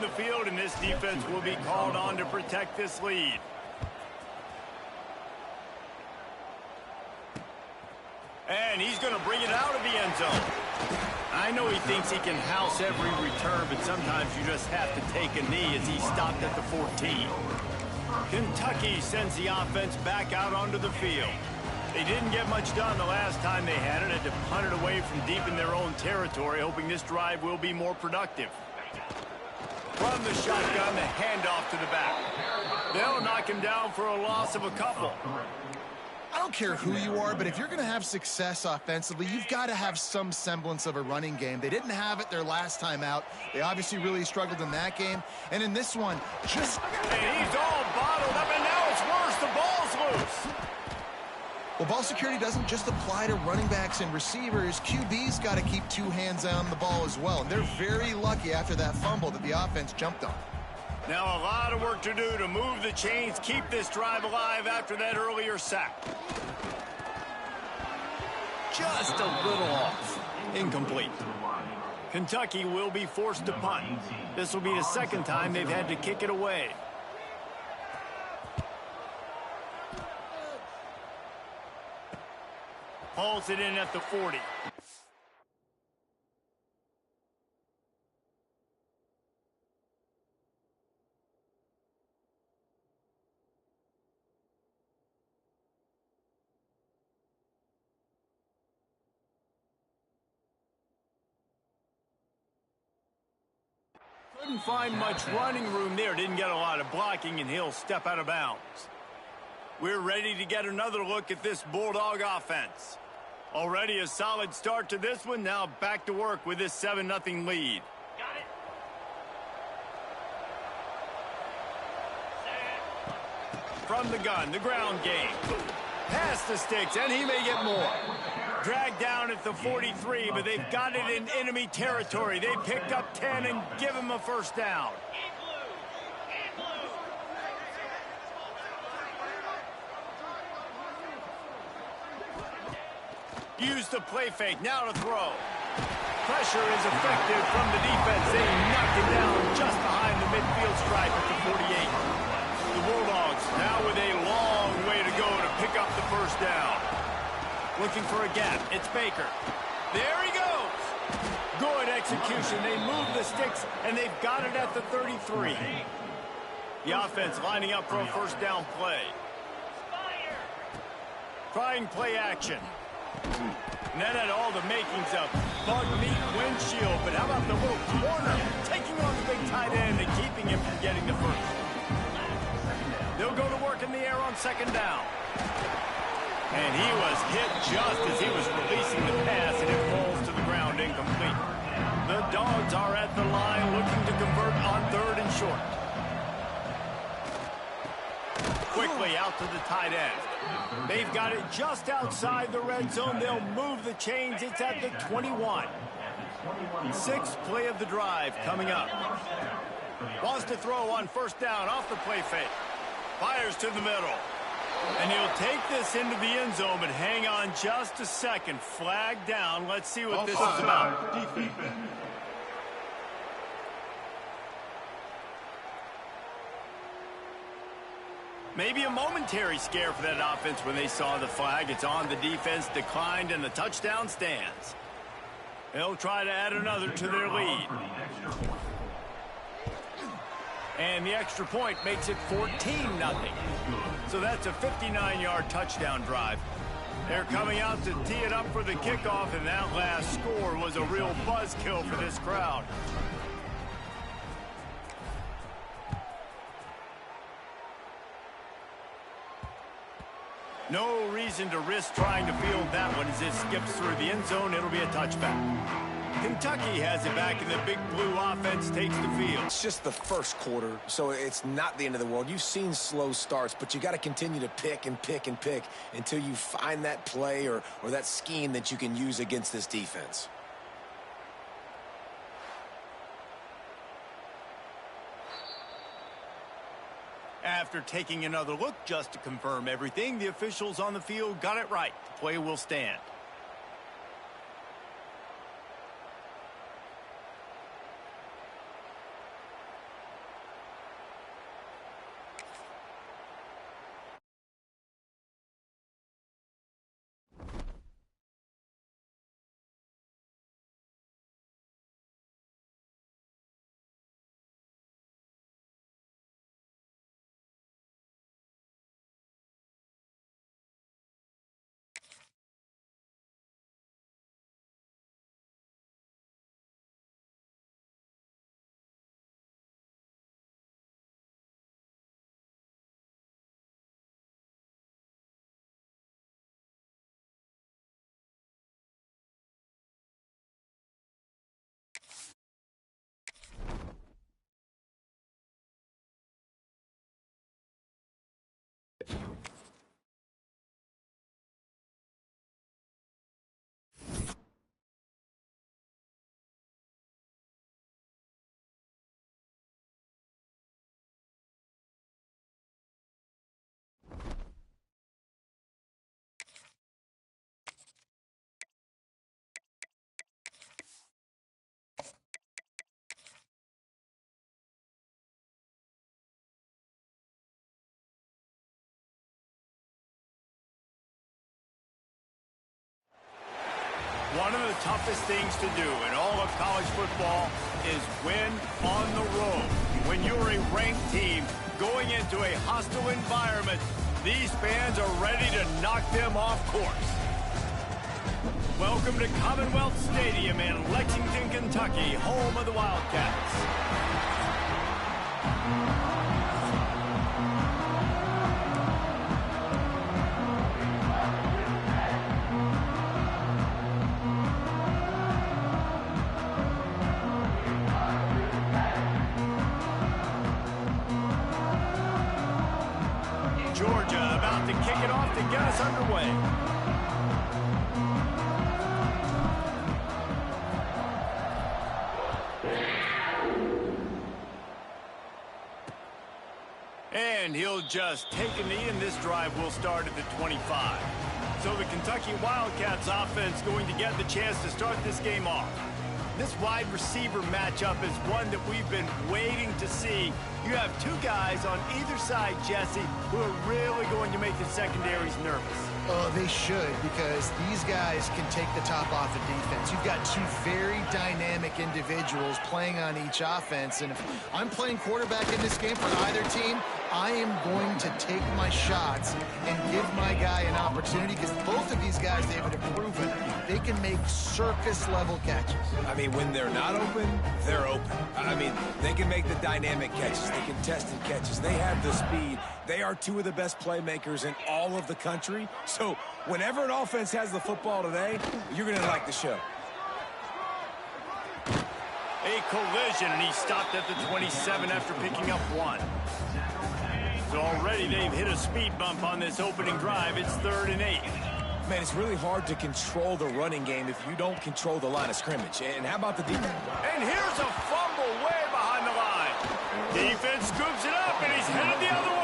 the field, and this defense will be called on to protect this lead. And he's going to bring it out of the end zone. I know he thinks he can house every return, but sometimes you just have to take a knee as he stopped at the 14. Kentucky sends the offense back out onto the field. They didn't get much done the last time they had it. Had to punt it away from deep in their own territory, hoping this drive will be more productive. From the shotgun, the handoff to the back. They'll knock him down for a loss of a couple. I don't care who you are, but if you're going to have success offensively, you've got to have some semblance of a running game. They didn't have it their last time out. They obviously really struggled in that game. And in this one, just... And he's all bottled up, and now it's worse. The ball's loose. Well, ball security doesn't just apply to running backs and receivers. QB's got to keep two hands on the ball as well. And they're very lucky after that fumble that the offense jumped on. Now a lot of work to do to move the chains, keep this drive alive after that earlier sack. Just a little off. Incomplete. Kentucky will be forced to punt. This will be the second time they've had to kick it away. Hauls it in at the 40. Couldn't find much running room there. Didn't get a lot of blocking, and he'll step out of bounds. We're ready to get another look at this Bulldog offense. Already a solid start to this one. Now back to work with this 7-0 lead. Got it. From the gun, the ground game. Past the sticks, and he may get more. Dragged down at the 43, but they've got it in enemy territory. They picked up 10 and give him a first down. Use the play fake, now to throw. Pressure is effective from the defense. They knock it down just behind the midfield stripe at the 48. The Bulldogs now with a long way to go to pick up the first down. Looking for a gap. It's Baker. There he goes. Good execution. They move the sticks, and they've got it at the 33. The offense lining up for a first down play. Trying play action. And that had all the makings of bug meat windshield, but how about the little corner taking on the big tight end and keeping him from getting the first? They'll go to work in the air on second down. And he was hit just as he was releasing the pass, and it falls to the ground incomplete. The Dogs are at the line looking to convert on third and short. Quickly out to the tight end. They've got it just outside the red zone. They'll move the chains. It's at the 21. Sixth play of the drive coming up. Wants to throw on first down off the play fake. Fires to the middle. And he'll take this into the end zone, but hang on just a second. Flag down. Let's see what this is about. Maybe a momentary scare for that offense when they saw the flag. It's on the defense, declined, and the touchdown stands. They'll try to add another to their lead. And the extra point makes it 14-0. So that's a 59-yard touchdown drive. They're coming out to tee it up for the kickoff, and that last score was a real buzzkill for this crowd. No reason to risk trying to field that one as it skips through the end zone. It'll be a touchback. Kentucky has it back, and the big blue offense takes the field. It's just the first quarter, so it's not the end of the world. You've seen slow starts, but you got to continue to pick and pick and pick until you find that play or that scheme that you can use against this defense. After taking another look just to confirm everything, the officials on the field got it right. The play will stand. One of the toughest things to do in all of college football is win on the road. When you're a ranked team going into a hostile environment, these fans are ready to knock them off course. Welcome to Commonwealth Stadium in Lexington, Kentucky, home of the Wildcats. Georgia about to kick it off to get us underway. And he'll just take a knee, and this drive will start at the 25. So the Kentucky Wildcats offense going to get the chance to start this game off. This wide receiver matchup is one that we've been waiting to see. You have two guys on either side, Jesse, who are really going to make the secondaries nervous. Oh, they should, because these guys can take the top off the defense. You've got two very dynamic individuals playing on each offense, and if I'm playing quarterback in this game for either team, I am going to take my shots and give my guy an opportunity, because both of these guys, David, have proven they can make circus-level catches. I mean, when they're not open, they're open. I mean, they can make the dynamic catches, the contested catches. They have the speed. They are two of the best playmakers in all of the country. So whenever an offense has the football today, you're going to like the show. A collision, and he stopped at the 27 after picking up one. So already they've hit a speed bump on this opening drive. It's 3rd and 8. Man, it's really hard to control the running game if you don't control the line of scrimmage. And how about the defense? And here's a fumble way behind the line. Defense scoops it up, and he's headed the other way.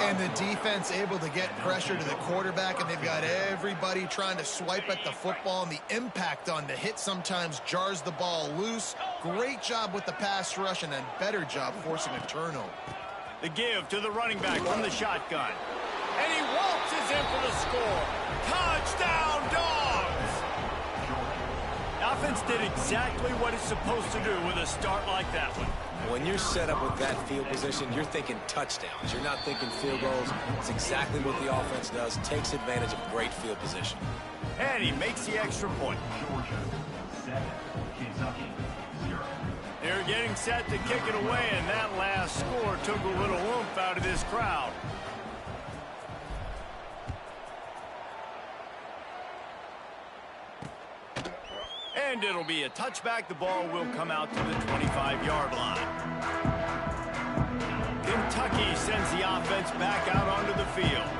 And the defense able to get pressure to the quarterback, and they've got everybody trying to swipe at the football, and the impact on the hit sometimes jars the ball loose. Great job with the pass rush, and a better job forcing a turnover. The give to the running back from the shotgun. And he waltzes in for the score. Touchdown, Dogs! The offense did exactly what it's supposed to do with a start like that one. When you're set up with that field position, you're thinking touchdowns. You're not thinking field goals. It's exactly what the offense does. Takes advantage of great field position. And he makes the extra point. They're getting set to kick it away, and that last score took a little oomph out of this crowd. And it'll be a touchback. The ball will come out to the 25-yard line. Kentucky sends the offense back out onto the field.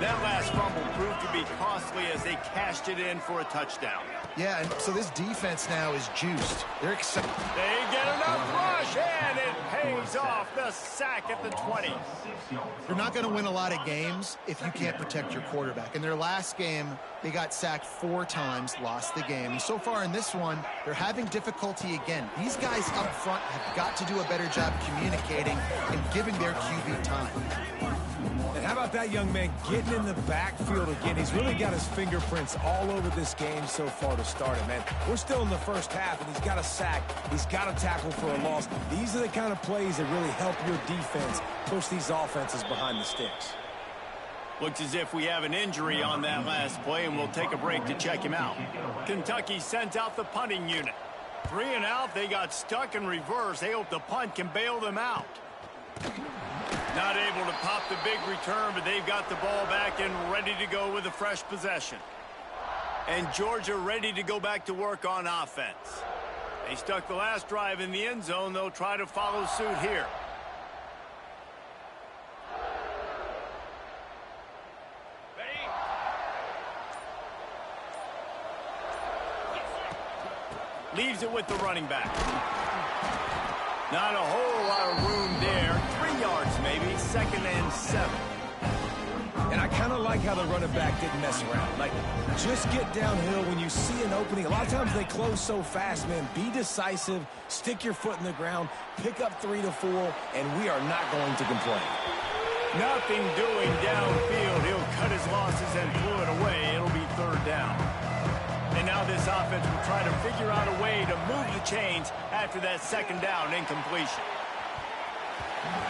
That last fumble proved to be costly as they cashed it in for a touchdown. Yeah, and so this defense now is juiced. They're excited. They get enough rush, and it pays off. The sack at the 20. You're not going to win a lot of games if you can't protect your quarterback. In their last game, they got sacked 4 times, lost the game. And so far in this one, they're having difficulty again. These guys up front have got to do a better job communicating and giving their QB time. And how about that young man getting in the backfield again? He's really got his fingerprints all over this game so far to start it, man. We're still in the first half, and he's got a sack. He's got a tackle for a loss. These are the kind of plays that really help your defense push these offenses behind the sticks. Looks as if we have an injury on that last play, and we'll take a break to check him out. Kentucky sends out the punting unit. 3 and out, they got stuck in reverse. They hope the punt can bail them out. Not able to pop the big return, but they've got the ball back and ready to go with a fresh possession. And Georgia ready to go back to work on offense. They stuck the last drive in the end zone. They'll try to follow suit here. Leaves it with the running back. Not a whole lot of room there. 3 yards maybe. 2nd and 7. And I kind of like how the running back didn't mess around. Like, just get downhill when you see an opening. A lot of times they close so fast, man. Be decisive. Stick your foot in the ground. Pick up 3 to 4, and we are not going to complain. Nothing doing downfield. He'll cut his losses and pull it away. It'll be 3rd down. And now this offense will try to figure out a way to move the chains after that second down incompletion.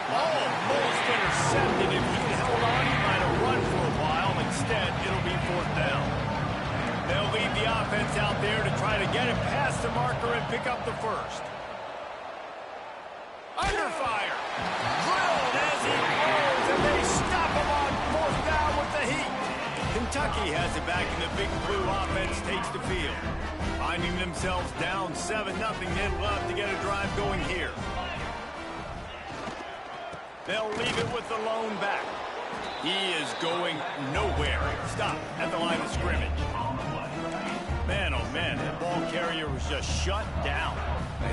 Almost intercepted. If he had held on, he might have run for a while. Instead, it'll be fourth down. They'll leave the offense out there to try to get it past the marker and pick up the first. Under fire. Drilled as he rolls, and they stop him on fourth down with the heat. Kentucky has it back, and the Big Blue offense takes the field. Finding themselves down 7-0, they'd love to get a drive going here. They'll leave it with the lone back. He is going nowhere. Stop at the line of scrimmage. Man, oh man, the ball carrier was just shut down.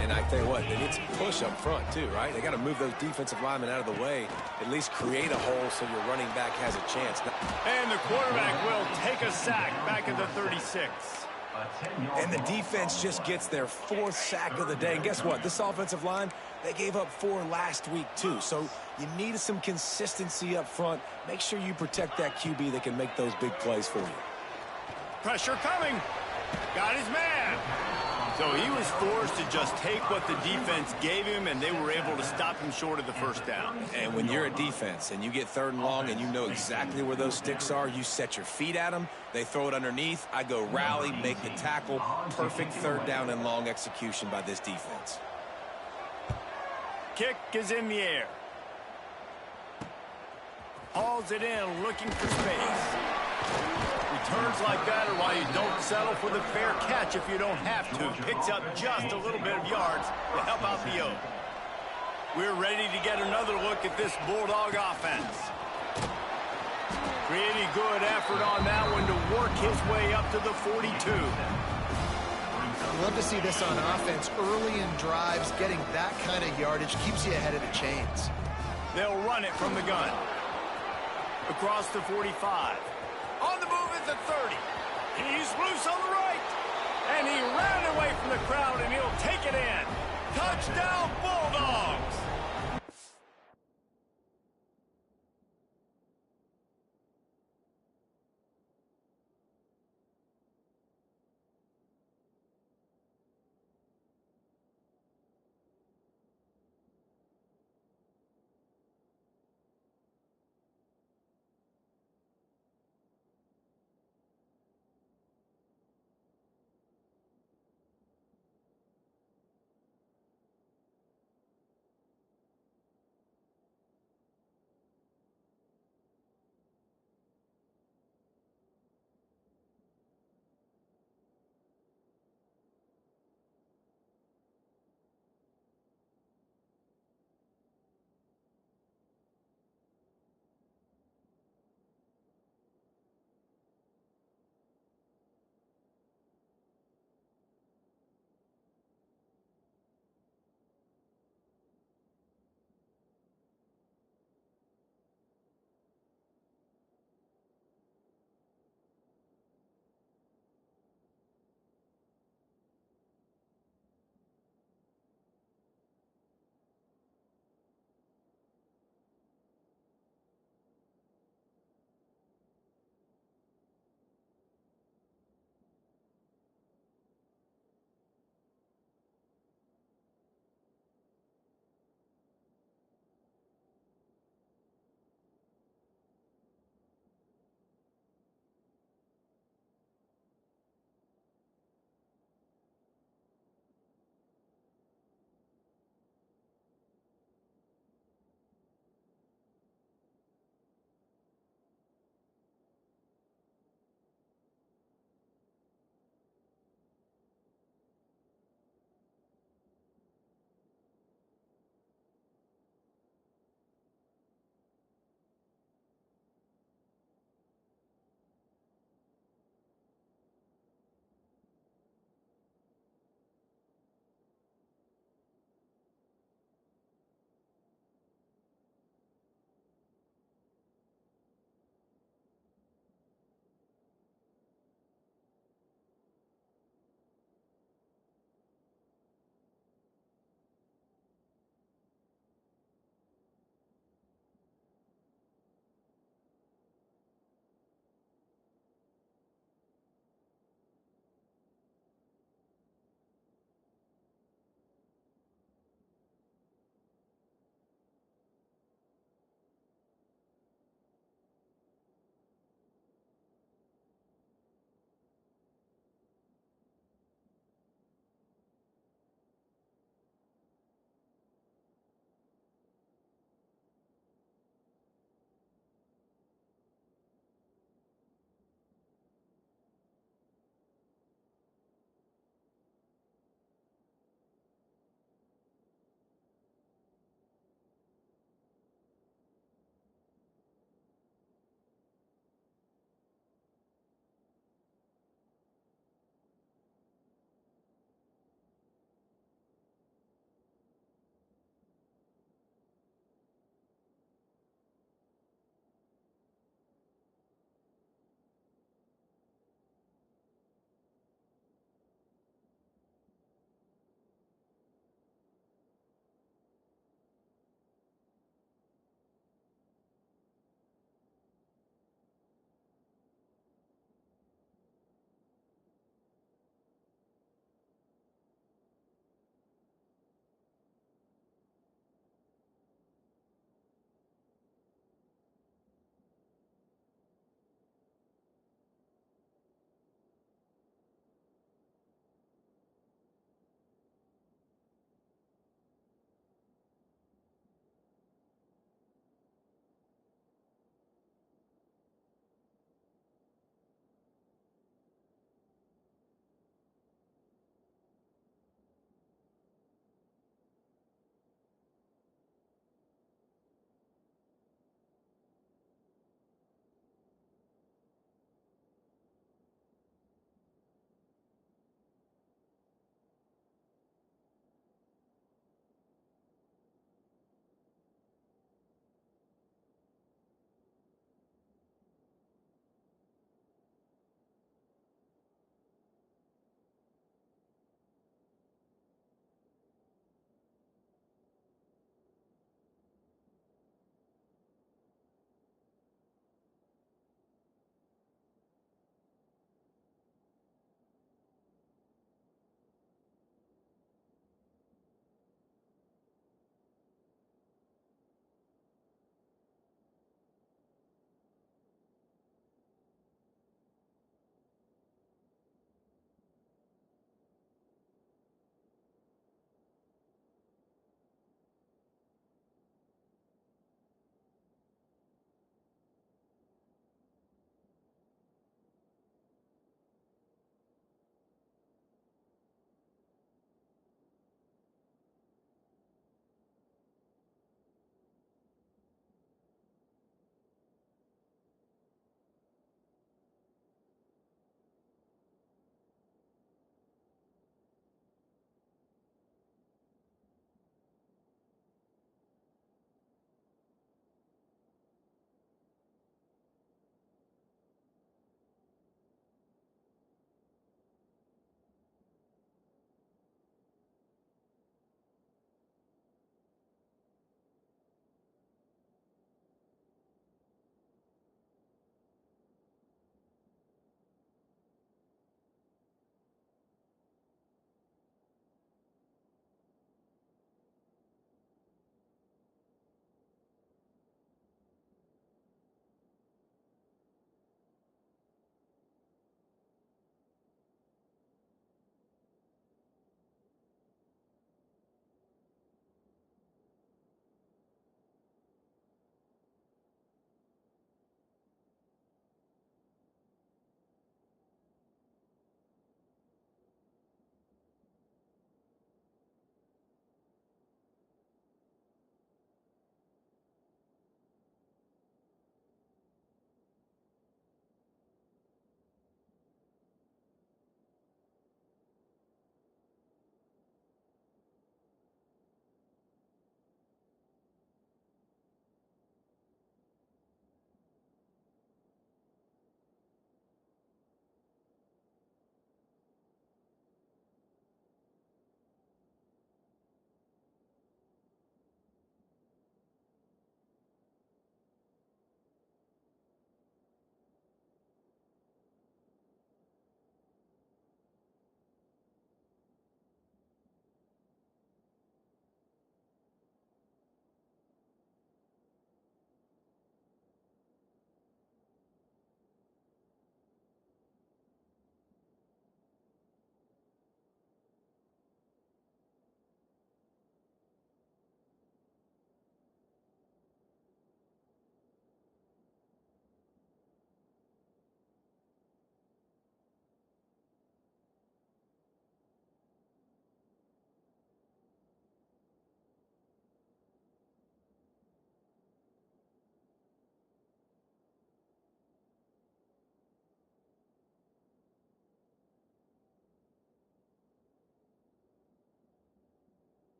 And I tell you what, they need some push up front too, right? They got to move those defensive linemen out of the way, at least create a hole so your running back has a chance. And the quarterback will take a sack back at the 36. And the defense just gets their fourth sack of the day. And guess what? This offensive line, they gave up 4 last week too. So you need some consistency up front. Make sure you protect that QB that can make those big plays for you. Pressure coming. Got his man. So he was forced to just take what the defense gave him, and they were able to stop him short of the first down. And when you're a defense and you get 3rd and long and you know exactly where those sticks are, you set your feet at them, they throw it underneath, I go rally, make the tackle. Perfect 3rd down and long execution by this defense. Kick is in the air. Hauls it in, looking for space. Returns like that are why you don't settle for the fair catch if you don't have to. Picks up just a little bit of yards to help out the O. We're ready to get another look at this Bulldog offense. Pretty good effort on that one to work his way up to the 42. You love to see this on offense. Early in drives, getting that kind of yardage keeps you ahead of the chains. They'll run it from the gun. Across the 45. On the move at the 30. He's loose on the right. And he ran away from the crowd, and he'll take it in. Touchdown, Bulldogs!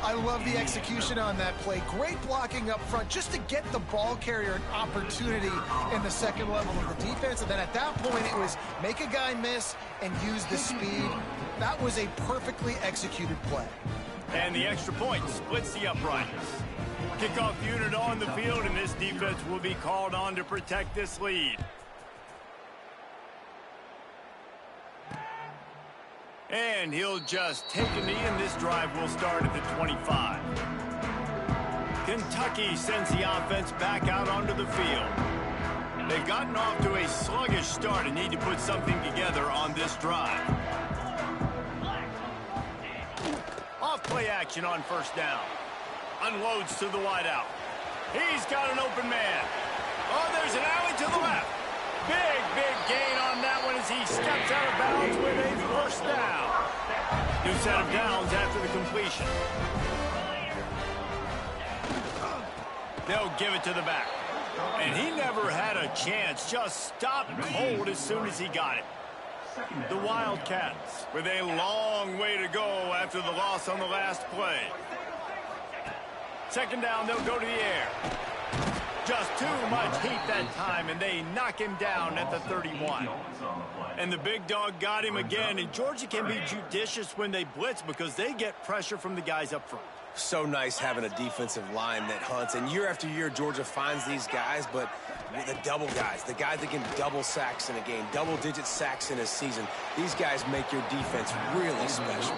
I love the execution on that play. Great blocking up front just to get the ball carrier an opportunity in the second level of the defense. And then at that point, it was make a guy miss and use the speed. That was a perfectly executed play. And the extra point splits the uprights. Kickoff unit on the field, and this defense will be called on to protect this lead. And he'll just take a knee, and this drive will start at the 25. Kentucky sends the offense back out onto the field. They've gotten off to a sluggish start and need to put something together on this drive. Off play action on first down. Unloads to the wideout. He's got an open man. Oh, there's an alley to the left. Big gain on that one as he steps out of bounds with a first down. New set of downs after the completion. They'll give it to the back. And he never had a chance. Just stopped cold as soon as he got it. The Wildcats with a long way to go after the loss on the last play. Second down, they'll go to the air. Just too much heat that time, and they knock him down at the 31. And the big dog got him again, and Georgia can be judicious when they blitz because they get pressure from the guys up front. So nice having a defensive line that hunts, and year after year, Georgia finds these guys, but the double guys, the guys that can double sacks in a game, double-digit sacks in a season, these guys make your defense really special.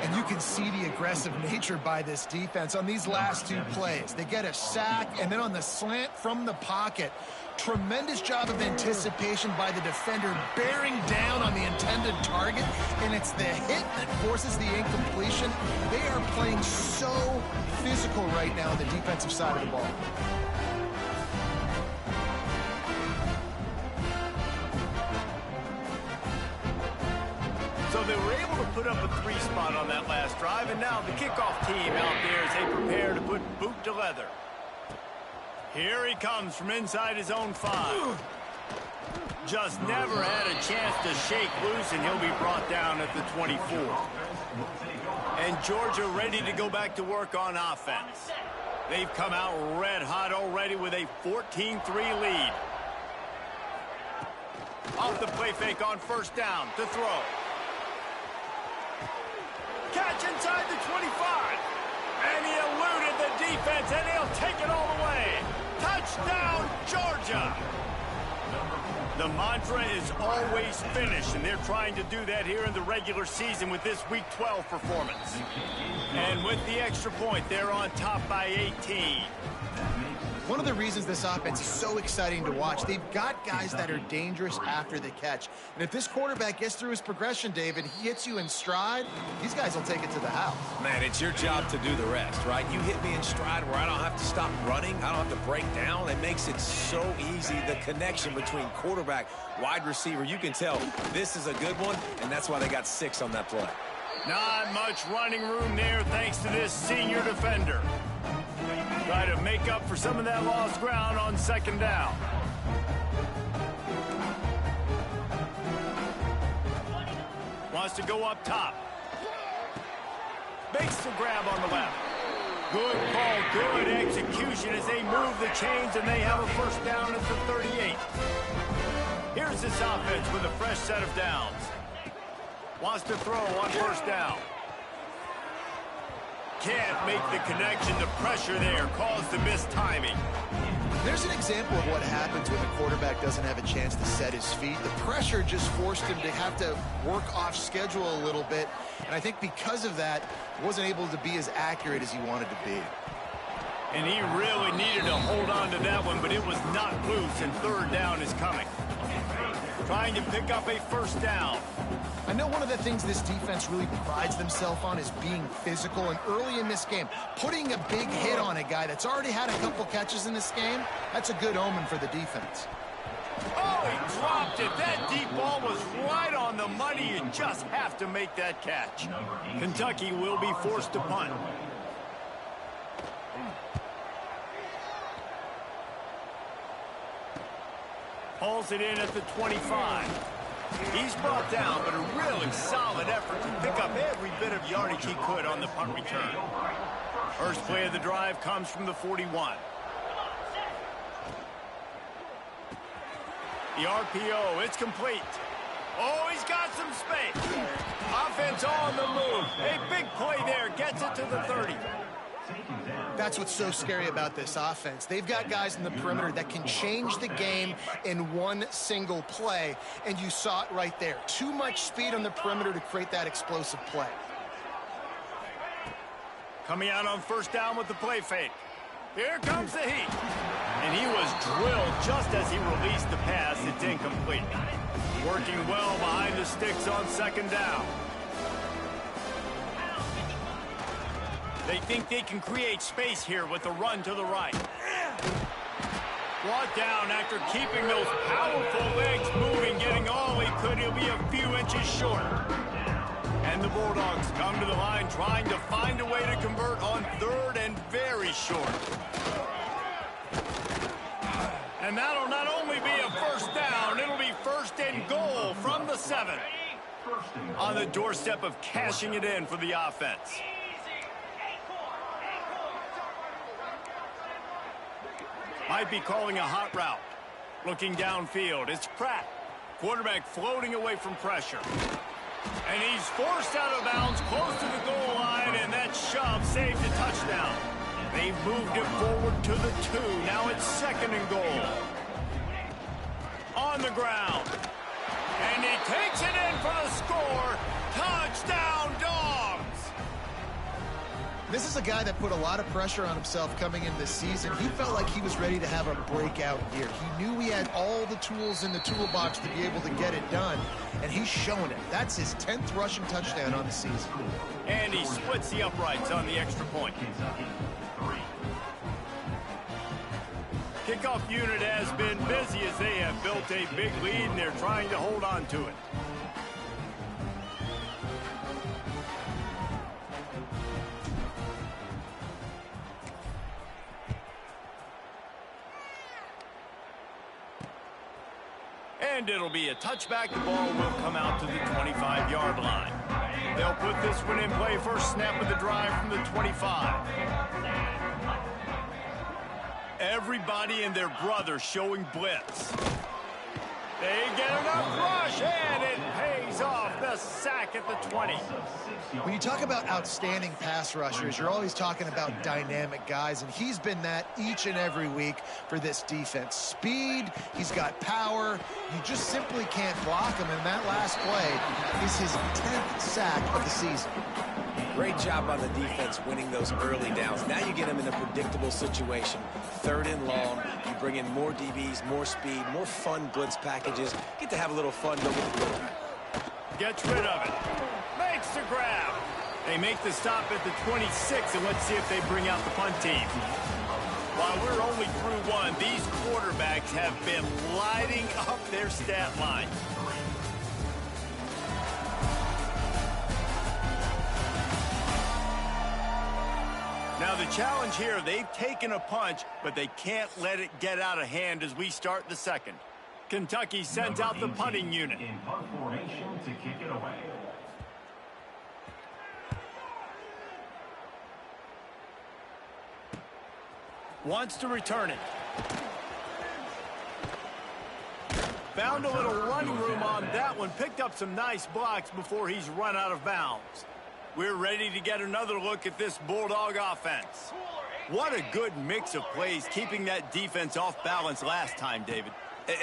And you can see the aggressive nature by this defense on these last two plays. They get a sack, and then on the slant from the pocket, tremendous job of anticipation by the defender, bearing down on the intended target, and it's the hit that forces the incompletion. They are playing so physical right now on the defensive side of the ball. So they were able to put up a 3 spot on that last drive, and now the kickoff team out there as they prepare to put boot to leather. Here he comes from inside his own 5. Just never had a chance to shake loose, and he'll be brought down at the 24. And Georgia ready to go back to work on offense. They've come out red hot already with a 14-3 lead. Off the play fake on first down to throw. Catch inside the 25. And he eluded the defense, and he'll take it all the way. Touchdown, Georgia! The mantra is always finish, and they're trying to do that here in the regular season with this Week 12 performance. And with the extra point, they're on top by 18. One of the reasons this offense is so exciting to watch, they've got guys that are dangerous after the catch. And if this quarterback gets through his progression, David, he hits you in stride, these guys will take it to the house. Man, it's your job to do the rest, right? You hit me in stride where I don't have to stop running. I don't have to break down. It makes it so easy, the connection between quarterback, wide receiver. You can tell this is a good one, and that's why they got 6 on that play. Not much running room there thanks to this senior defender. Try to make up for some of that lost ground on second down. Wants to go up top. Makes the grab on the left. Good call, good execution as they move the chains, and they have a first down at the 38. Here's this offense with a fresh set of downs. Wants to throw on first down. Can't make the connection. The pressure there caused the missed timing. There's an example of what happens when the quarterback doesn't have a chance to set his feet. The pressure just forced him to have to work off schedule a little bit. And I think because of that, he wasn't able to be as accurate as he wanted to be. And he really needed to hold on to that one, but it was not loose, and third down is coming. Trying to pick up a first down. I know one of the things this defense really prides themselves on is being physical, and early in this game, putting a big hit on a guy that's already had a couple catches in this game, that's a good omen for the defense. Oh, he dropped it. That deep ball was right on the money. You just have to make that catch. Kentucky will be forced to punt. Hauls it in at the 25. He's brought down, but a really solid effort to pick up every bit of yardage he could on the punt return. First play of the drive comes from the 41. The RPO, it's complete. Oh, he's got some space. Offense on the move. A big play there, gets it to the 30. That's what's so scary about this offense. They've got guys in the perimeter that can change the game in one single play, and you saw it right there. Too much speed on the perimeter to create that explosive play. Coming out on first down with the play fake. Here comes the heat. And he was drilled just as he released the pass. It's incomplete. Working well behind the sticks on second down. They think they can create space here with the run to the right. Brought down after keeping those powerful legs moving, getting all he could. He'll be a few inches short. And the Bulldogs come to the line trying to find a way to convert on third and very short. And that'll not only be a first down, it'll be first and goal from the 7. On the doorstep of cashing it in for the offense. Might be calling a hot route. Looking downfield, it's Pratt. Quarterback floating away from pressure. And he's forced out of bounds close to the goal line, and that shove saved a touchdown. They've moved it forward to the 2. Now it's second and goal. On the ground. And he takes it in for the score. Touchdown, Dogs! This is a guy that put a lot of pressure on himself coming in this season. He felt like he was ready to have a breakout year. He knew he had all the tools in the toolbox to be able to get it done, and he's shown it. That's his 10th rushing touchdown on the season. And he splits the uprights on the extra point. Kickoff unit has been busy as they have built a big lead, and they're trying to hold on to it. And it'll be a touchback. The ball will come out to the 25-yard line. They'll put this one in play. First snap of the drive from the 25. Everybody and their brother showing blitz. They get enough rush, and it pays off. The sack at the 20. When you talk about outstanding pass rushers, you're always talking about dynamic guys, and he's been that each and every week for this defense. Speed, he's got power. You just simply can't block him, and that last play is his 10th sack of the season. Great job on the defense winning those early downs. Now you get them in a predictable situation. Third and long, you bring in more DBs, more speed, more fun blitz packages. Get to have a little fun with the quarterback. Gets rid of it. Makes the grab. They make the stop at the 26, and let's see if they bring out the punt team. While we're only through one, these quarterbacks have been lighting up their stat line. Now the challenge here, they've taken a punch, but they can't let it get out of hand as we start the second. Kentucky sends out the punting unit. In punt formation to kick it away. Wants to return it. Found a little running room on that one. Picked up some nice blocks before he's run out of bounds. We're ready to get another look at this Bulldog offense. What a good mix of plays, keeping that defense off balance last time, David.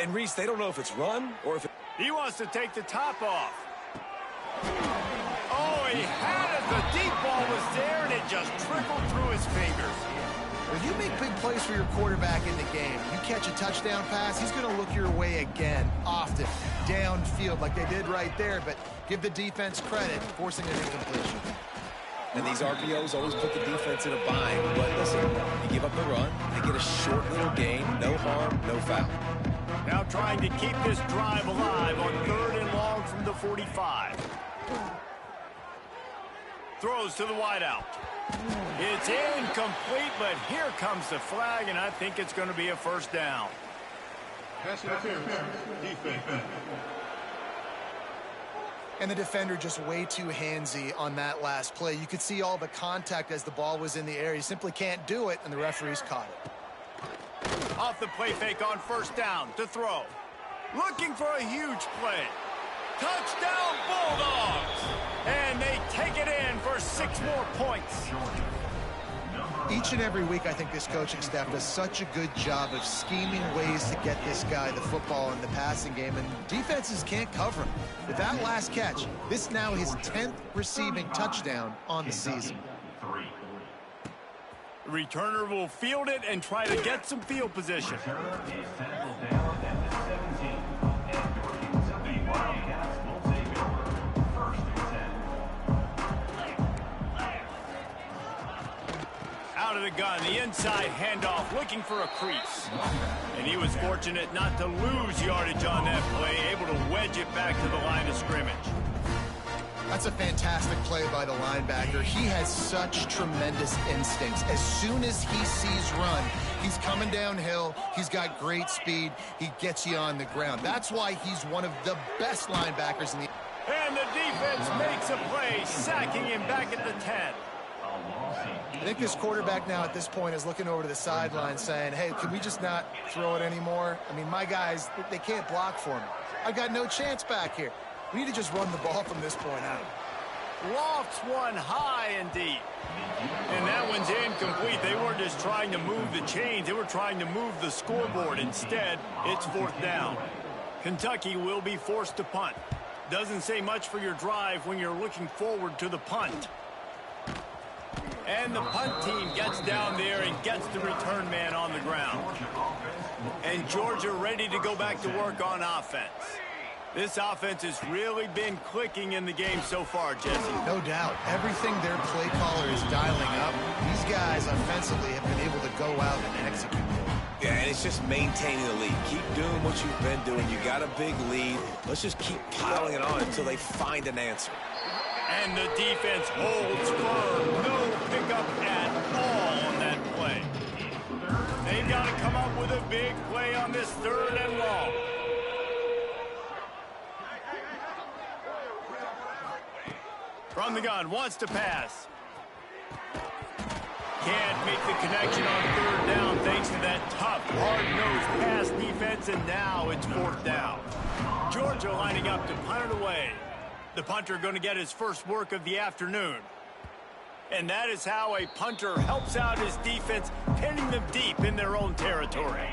And Reese, they don't know if it's run or if He wants to take the top off. Oh, he had it. The deep ball was there, and it just trickled through his fingers. When you make big plays for your quarterback in the game, you catch a touchdown pass, he's going to look your way again, often, downfield like they did right there, but give the defense credit, forcing an incompletion. And these RPOs always put the defense in a bind. But listen, you give up the run, they get a short little gain, no harm, no foul. Now trying to keep this drive alive on third and long from the 45. Throws to the wideout. It's incomplete, but here comes the flag, and I think it's going to be a first down. Pass interference, defense. And the defender just way too handsy on that last play. You could see all the contact as the ball was in the air. He simply can't do it, and the referees caught it. Off the play fake on first down to throw. Looking for a huge play. Touchdown Bulldogs! And they take it in for 6 more points. Each and every week, I think this coaching staff does such a good job of scheming ways to get this guy the football in the passing game, and defenses can't cover him. With that last catch, this now his 10th receiving touchdown on the season. The returner will field it and try to get some field position. Out of the gun, the inside handoff, looking for a crease. And he was fortunate not to lose yardage on that play, able to wedge it back to the line of scrimmage. That's a fantastic play by the linebacker. He has such tremendous instincts. As soon as he sees run, he's coming downhill. He's got great speed. He gets you on the ground. That's why he's one of the best linebackers in the... And the defense makes a play, sacking him back at the 10. I think this quarterback now at this point is looking over to the sideline saying, hey, can we just not throw it anymore? I mean, my guys, they can't block for me. I got no chance back here. We need to just run the ball from this point out. Lofts one high and deep. And that one's incomplete. They weren't just trying to move the chains. They were trying to move the scoreboard. Instead, it's 4th down. Kentucky will be forced to punt. Doesn't say much for your drive when you're looking forward to the punt. And the punt team gets down there and gets the return man on the ground. And Georgia ready to go back to work on offense. This offense has really been clicking in the game so far, Jesse. No doubt. Everything their play caller is dialing up, these guys offensively have been able to go out and execute. Yeah, and it's just maintaining the lead. Keep doing what you've been doing. You got a big lead. Let's just keep piling it on until they find an answer. And the defense holds firm. No pickup at all on that play. They've got to come up with a big play on this 3rd and long. From the gun, wants to pass. Can't make the connection on 3rd down thanks to that tough, hard-nosed pass defense, and now it's 4th down. Georgia lining up to punt it away. The punter going to get his first work of the afternoon. And that is how a punter helps out his defense, pinning them deep in their own territory.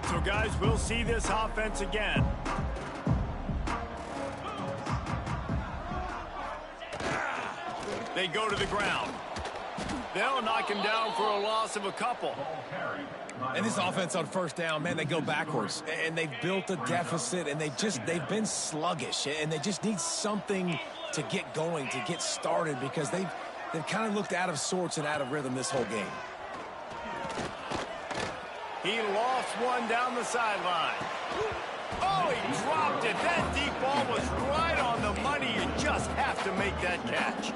So, guys, we'll see this offense again. They go to the ground. They'll knock him down for a loss of a couple. And this offense on 1st down, man, they go backwards. And they've built a deficit, and they've been sluggish. And they just need something to get going, to get started, because they've kind of looked out of sorts and out of rhythm this whole game. He lofts one down the sideline. Oh, he dropped it. That deep ball was right on the money. You just have to make that catch.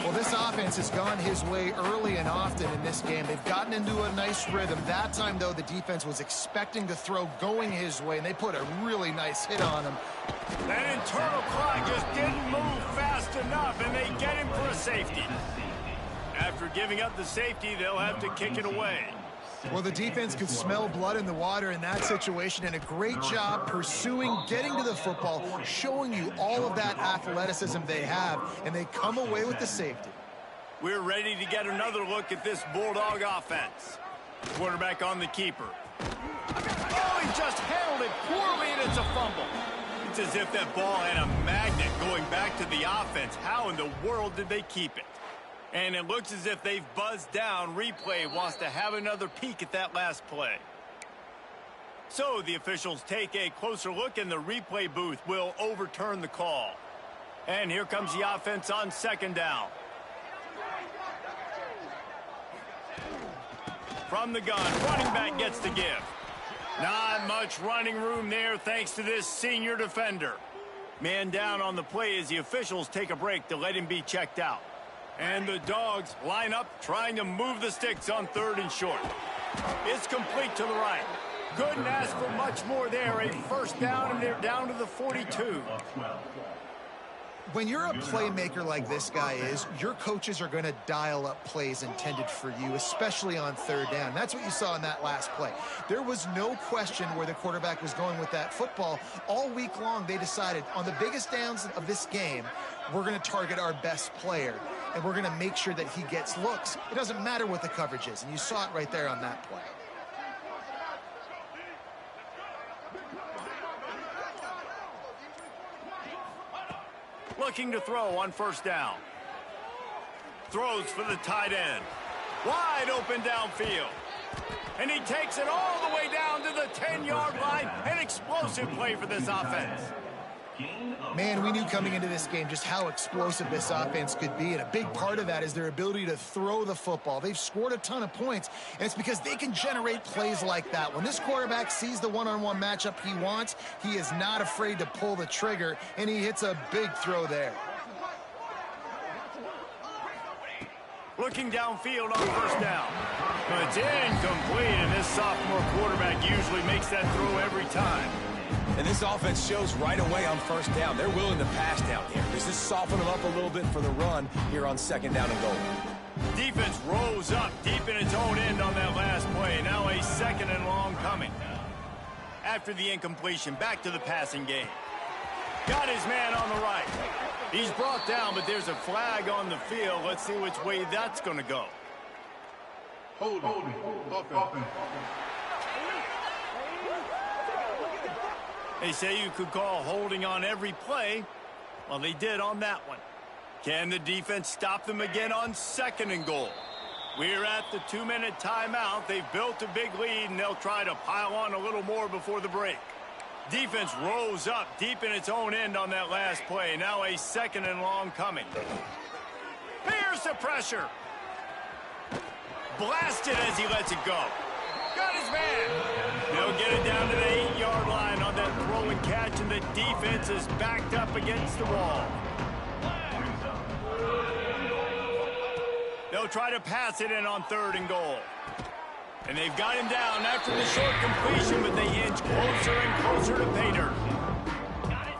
Well, this offense has gone his way early and often in this game. They've gotten into a nice rhythm. That time, though, the defense was expecting to throw going his way, and they put a really nice hit on him. That internal clock just didn't move fast enough, and they get him for a safety. After giving up the safety, they'll have to kick it away. Well, the defense could smell blood in the water in that situation, and a great job pursuing, getting to the football, showing you all of that athleticism they have, and they come away with the safety. We're ready to get another look at this Bulldog offense. Quarterback on the keeper. Oh, he just handled it poorly, and it's a fumble. It's as if that ball had a magnet going back to the offense. How in the world did they keep it? And it looks as if they've buzzed down. Replay wants to have another peek at that last play. So the officials take a closer look, and the replay booth will overturn the call. And here comes the offense on 2nd down. From the gun, running back gets the give. Not much running room there thanks to this senior defender. Man down on the play as the officials take a break to let him be checked out. And the Dogs line up, trying to move the sticks on 3rd and short. It's complete to the right. Couldn't ask for much more there. A 1st down, and they're down to the 42. When you're a playmaker like this guy is, your coaches are going to dial up plays intended for you, especially on third down. That's what you saw in that last play. There was no question where the quarterback was going with that football. All week long, they decided on the biggest downs of this game, we're going to target our best player, and we're going to make sure that he gets looks. It doesn't matter what the coverage is, and you saw it right there on that play. Looking to throw on first down. Throws for the tight end. Wide open downfield. And he takes it all the way down to the 10-yard line. An explosive play for this offense. Man, we knew coming into this game just how explosive this offense could be, and a big part of that is their ability to throw the football. They've scored a ton of points, and it's because they can generate plays like that. When this quarterback sees the one-on-one matchup he wants, he is not afraid to pull the trigger, and he hits a big throw there. Looking downfield on first down. It's incomplete, and this sophomore quarterback usually makes that throw every time. And this offense shows right away on first down. They're willing to pass down here. Does this soften them up a little bit for the run here on second down and goal? Defense rose up deep in its own end on that last play. Now a second and long coming. After the incompletion, back to the passing game. Got his man on the right. He's brought down, but there's a flag on the field. Let's see which way that's going to go. Holding. They say you could call holding on every play. Well, they did on that one. Can the defense stop them again on second and goal? We're at the 2-minute timeout. They've built a big lead, and they'll try to pile on a little more before the break. Defense rose up deep in its own end on that last play. Now a second and long coming. Here's the pressure. Blasted as he lets it go. Got his man. They'll get it down to the 8-yard line on that throw and catch, and the defense is backed up against the wall. They'll try to pass it in on third and goal. And they've got him down after the short completion, but they inch closer and closer to pay dirt.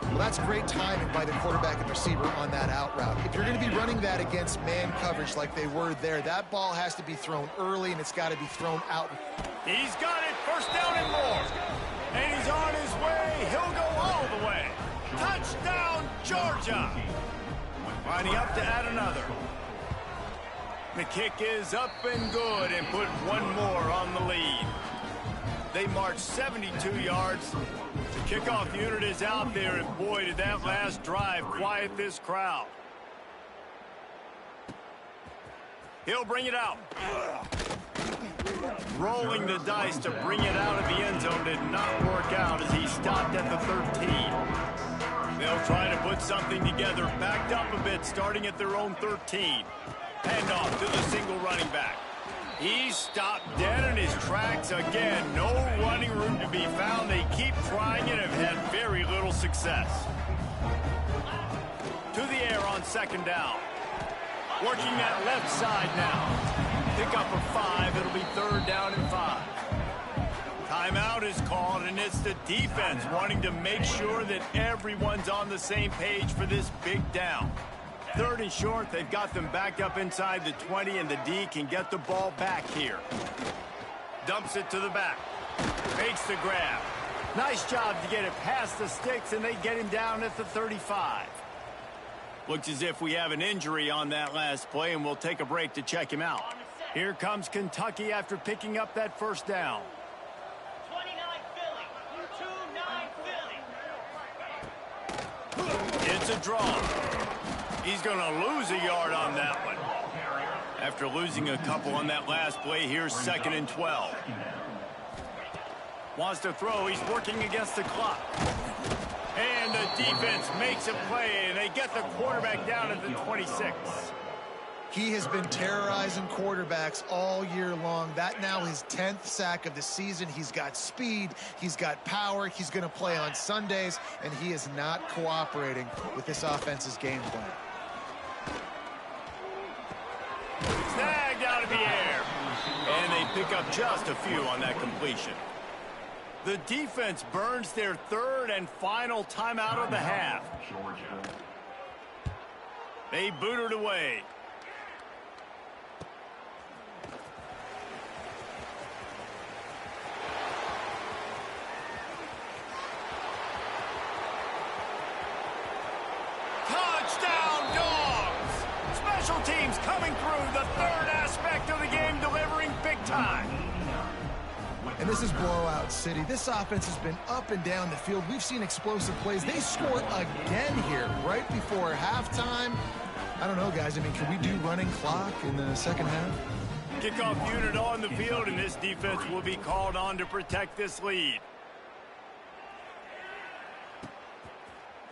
Well, that's great timing by the quarterback and receiver on that out route. If you're going to be running that against man coverage like they were there, that ball has to be thrown early, and it's got to be thrown out. He's got it, first down and more. And he's on his way. He'll go all the way. Touchdown, Georgia. Lining up to add another. The kick is up and good and put one more on the lead. They march 72 yards. The kickoff unit is out there, and boy, did that last drive quiet this crowd. He'll bring it out. Rolling the dice to bring it out of the end zone did not work out as he stopped at the 13. They'll try to put something together, backed up a bit, starting at their own 13. Handoff to the single running back. He's stopped dead in his tracks again. No running room to be found. They keep trying and have had very little success. To the air on second down. Working that left side now. Pick up a 5. It'll be third down and 5. Timeout is called, and it's the defense wanting to make sure that everyone's on the same page for this big down. Third and short, they've got them backed up inside the 20, and the D can get the ball back here. Dumps it to the back. Makes the grab. Nice job to get it past the sticks, and they get him down at the 35. Looks as if we have an injury on that last play, and we'll take a break to check him out. Here comes Kentucky after picking up that first down. 29 Philly. 29 Philly. It's a draw. He's going to lose a yard on that one. After losing a couple on that last play, here's second and 12. Wants to throw. He's working against the clock. And the defense makes a play, and they get the quarterback down at the 26. He has been terrorizing quarterbacks all year long. That now his 10th sack of the season. He's got speed. He's got power. He's going to play on Sundays, and he is not cooperating with this offense's game plan. Snagged out of the air. And they pick up just a few on that completion. The defense burns their third and final timeout of the half. They boot it away. Touchdown, Dogs! Special teams coming through, the third aspect of the game, delivering big time. And this is blowout city. This offense has been up and down the field. We've seen explosive plays. They score again here right before halftime. I don't know, guys. I mean, can we do running clock in the second half? Kickoff unit on the field, and this defense will be called on to protect this lead.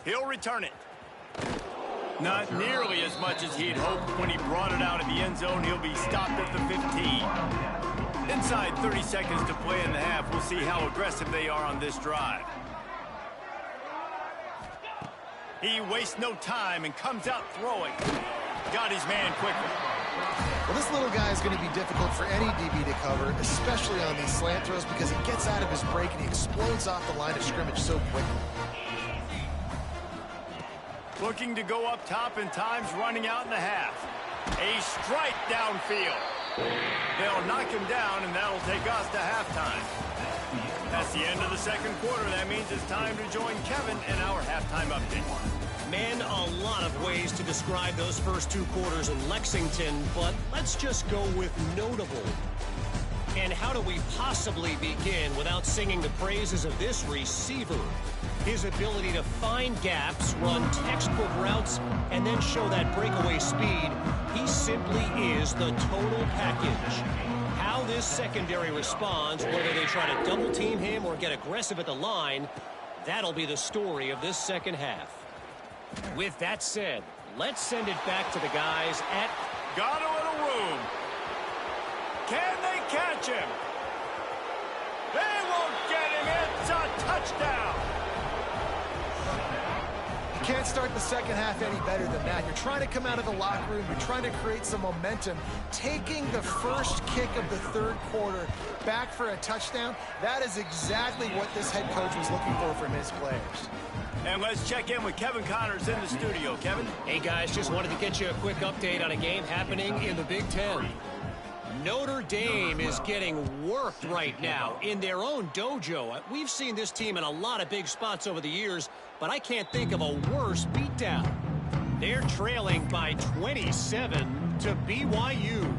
He'll return it. Not nearly as much as he'd hoped when he brought it out of the end zone. He'll be stopped at the 15. Inside 30 seconds to play in the half. We'll see how aggressive they are on this drive. He wastes no time and comes out throwing. Got his man quickly. Well, this little guy is going to be difficult for any DB to cover, especially on these slant throws, because he gets out of his break and he explodes off the line of scrimmage so quickly. Looking to go up top, and time's running out in the half. A strike downfield. They'll knock him down, and that'll take us to halftime. That's the end of the second quarter. That means it's time to join Kevin in our halftime update. Man, a lot of ways to describe those first two quarters in Lexington, but let's just go with notable. And how do we possibly begin without singing the praises of this receiver? His ability to find gaps, run textbook routes, and then show that breakaway speed. He simply is the total package. How this secondary responds, whether they try to double team him or get aggressive at the line, that'll be the story of this second half. With that said, let's send it back to the guys at... Got a little room. Can they catch him? They won't get him. It's a touchdown. You can't start the second half any better than that. You're trying to come out of the locker room. You're trying to create some momentum. Taking the first kick of the third quarter back for a touchdown, that is exactly what this head coach was looking for from his players. And let's check in with Kevin Connors in the studio. Kevin? Hey, guys, just wanted to get you a quick update on a game happening in the Big Ten. Notre Dame is getting worked right now in their own dojo. We've seen this team in a lot of big spots over the years, but I can't think of a worse beatdown. They're trailing by 27 to BYU.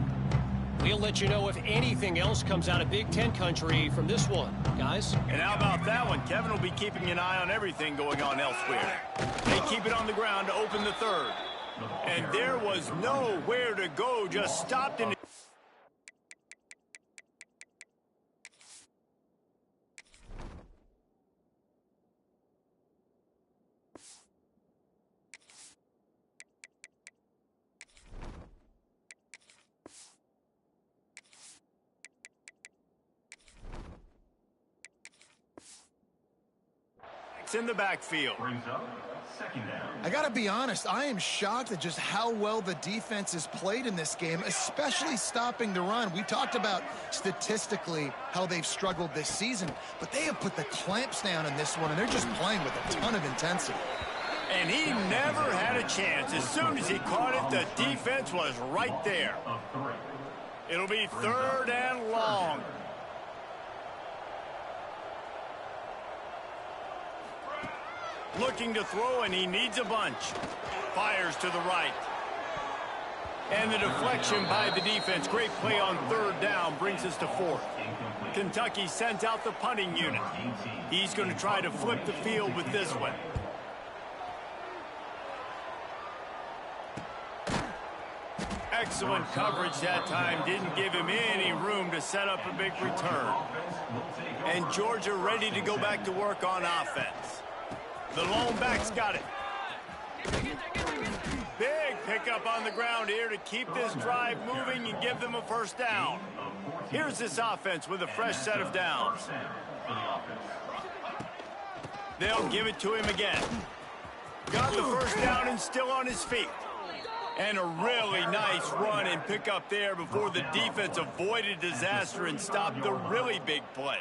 We'll let you know if anything else comes out of Big Ten country from this one, guys. And how about that one? Kevin will be keeping an eye on everything going on elsewhere. They keep it on the ground to open the third. And there was nowhere to go, just stopped in. In the backfield. Brings up second down. I got to be honest, I am shocked at just how well the defense has played in this game, especially stopping the run. We talked about statistically how they've struggled this season, but they have put the clamps down in this one, and they're just playing with a ton of intensity. And he never had a chance. As soon as he caught it, the defense was right there. It'll be third and long. Looking to throw, and he needs a bunch. Fires to the right. And the deflection by the defense. Great play on third down brings us to fourth. Kentucky sends out the punting unit. He's going to try to flip the field with this one. Excellent coverage that time. Didn't give him any room to set up a big return. And Georgia ready to go back to work on offense. The lone back's got it. Big pickup on the ground here to keep this drive moving and give them a first down. Here's this offense with a fresh set of downs. They'll give it to him again. Got the first down and still on his feet. And a really nice run and pick up there before the defense avoided disaster and stopped the really big play.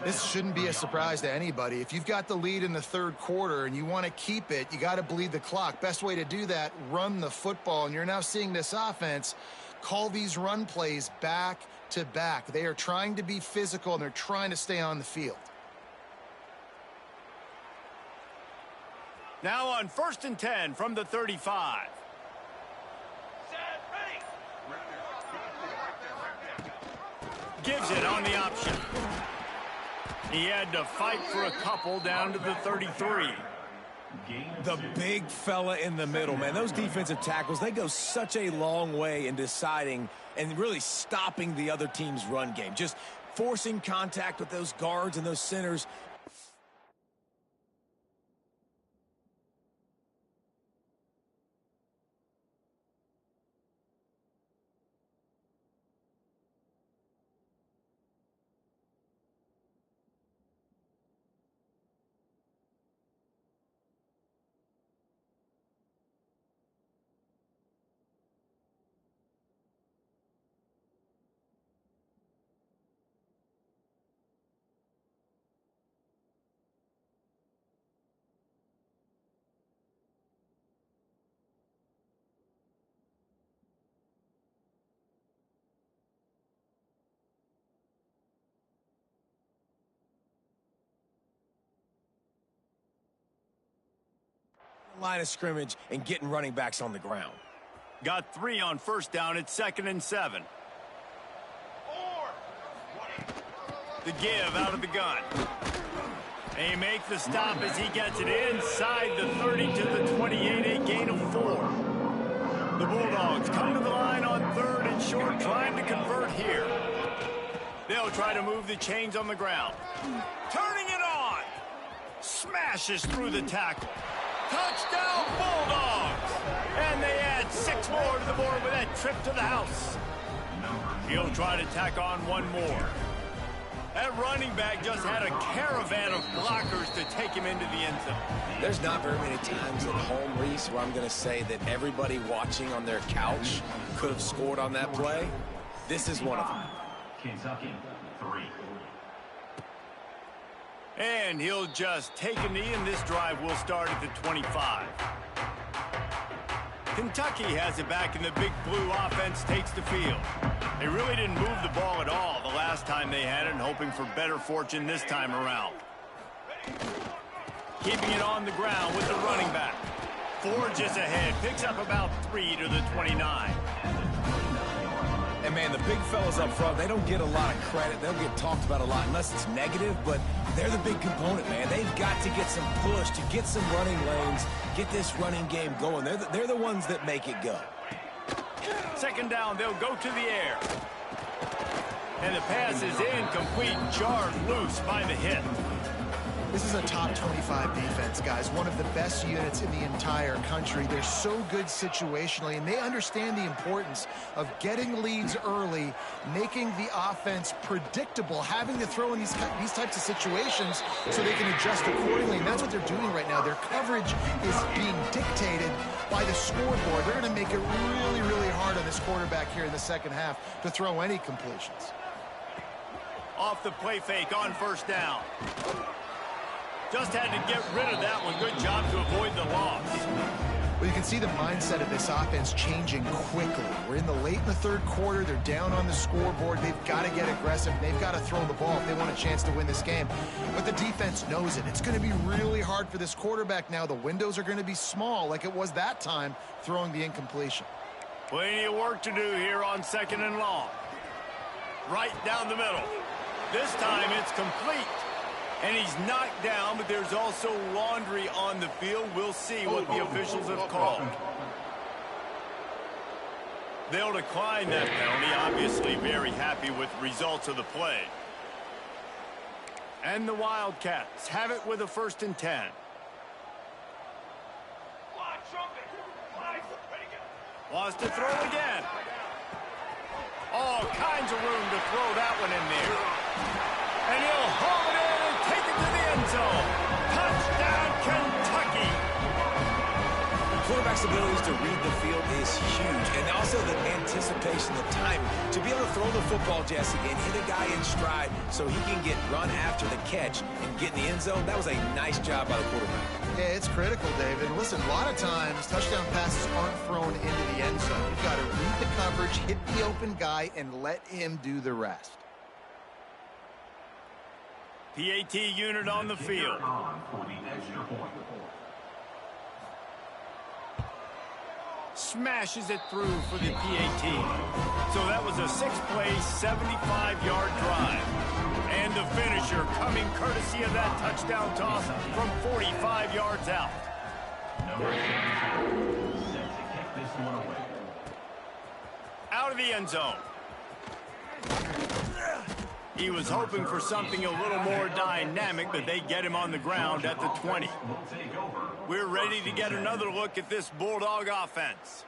This shouldn't be a surprise to anybody. If you've got the lead in the third quarter and you want to keep it, you got to bleed the clock. Best way to do that, run the football. And you're now seeing this offense call these run plays back to back. They are trying to be physical and they're trying to stay on the field. Now on 1st and 10 from the 35. Gives it on the option. He had to fight for a couple down to the 33. The big fella in the middle, man. Those defensive tackles, they go such a long way in deciding and really stopping the other team's run game. Just forcing contact with those guards and those centers. Line of scrimmage and getting running backs on the ground. Got 3 on 1st down at 2nd and 7. The give out of the gun. They make the stop as he gets it inside the 30 to the 28, a gain of 4. The Bulldogs come to the line on 3rd and short, trying to convert here. They'll try to move the chains on the ground. Turning it on. Smashes through the tackle. Touchdown, Bulldogs! And they add 6 more to the board with that trip to the house. He'll try to tack on 1 more. That running back just had a caravan of blockers to take him into the end zone. There's not very many times at home, Reese, where I'm going to say that everybody watching on their couch could have scored on that play. This is one of them. Kentucky, 3. And he'll just take a knee, and this drive will start at the 25. Kentucky has it back, and the Big Blue offense takes the field. They really didn't move the ball at all the last time they had it, and hoping for better fortune this time around. Keeping it on the ground with the running back. Forges ahead, picks up about 3 to the 29. And, man, the big fellas up front, they don't get a lot of credit. They'll get talked about a lot unless it's negative, but they're the big component, man. They've got to get some push, to get some running lanes, get this running game going. They're the ones that make it go. 2nd down, they'll go to the air. And the pass is incomplete, jarred loose by the hit. This is a top 25 defense, guys. One of the best units in the entire country. They're so good situationally, and they understand the importance of getting leads early, making the offense predictable, having to throw in these types of situations so they can adjust accordingly. And that's what they're doing right now. Their coverage is being dictated by the scoreboard. They're going to make it really, really hard on this quarterback here in the second half to throw any completions. Off the play fake on 1st down. Just had to get rid of that one. Good job to avoid the loss. Well, you can see the mindset of this offense changing quickly. We're in the third quarter. They're down on the scoreboard. They've got to get aggressive. They've got to throw the ball if they want a chance to win this game. But the defense knows it. It's going to be really hard for this quarterback now. The windows are going to be small like it was that time throwing the incompletion. Plenty of work to do here on 2nd and long. Right down the middle. This time it's complete. And he's knocked down, but there's also laundry on the field. We'll see what the officials have called. They'll decline that penalty, obviously very happy with the results of the play. And the Wildcats have it with a 1st and 10. Wants to throw again. All kinds of room to throw that one in there. And he'll haul it in and take it to the end zone. Touchdown, Kentucky. The quarterback's ability to read the field is huge, and also the anticipation, the timing. To be able to throw the football, Jesse, and hit a guy in stride so he can get run after the catch and get in the end zone, that was a nice job by the quarterback. Yeah, it's critical, David. Listen, a lot of times touchdown passes aren't thrown into the end zone. You've got to read the coverage, hit the open guy, and let him do the rest. PAT unit on the field. Smashes it through for the PAT. So that was a 6-play, 75-yard drive. And the finisher coming courtesy of that touchdown toss from 45 yards out. Out of the end zone. He was hoping for something a little more dynamic, but they get him on the ground at the 20. We're ready to get another look at this Bulldog offense.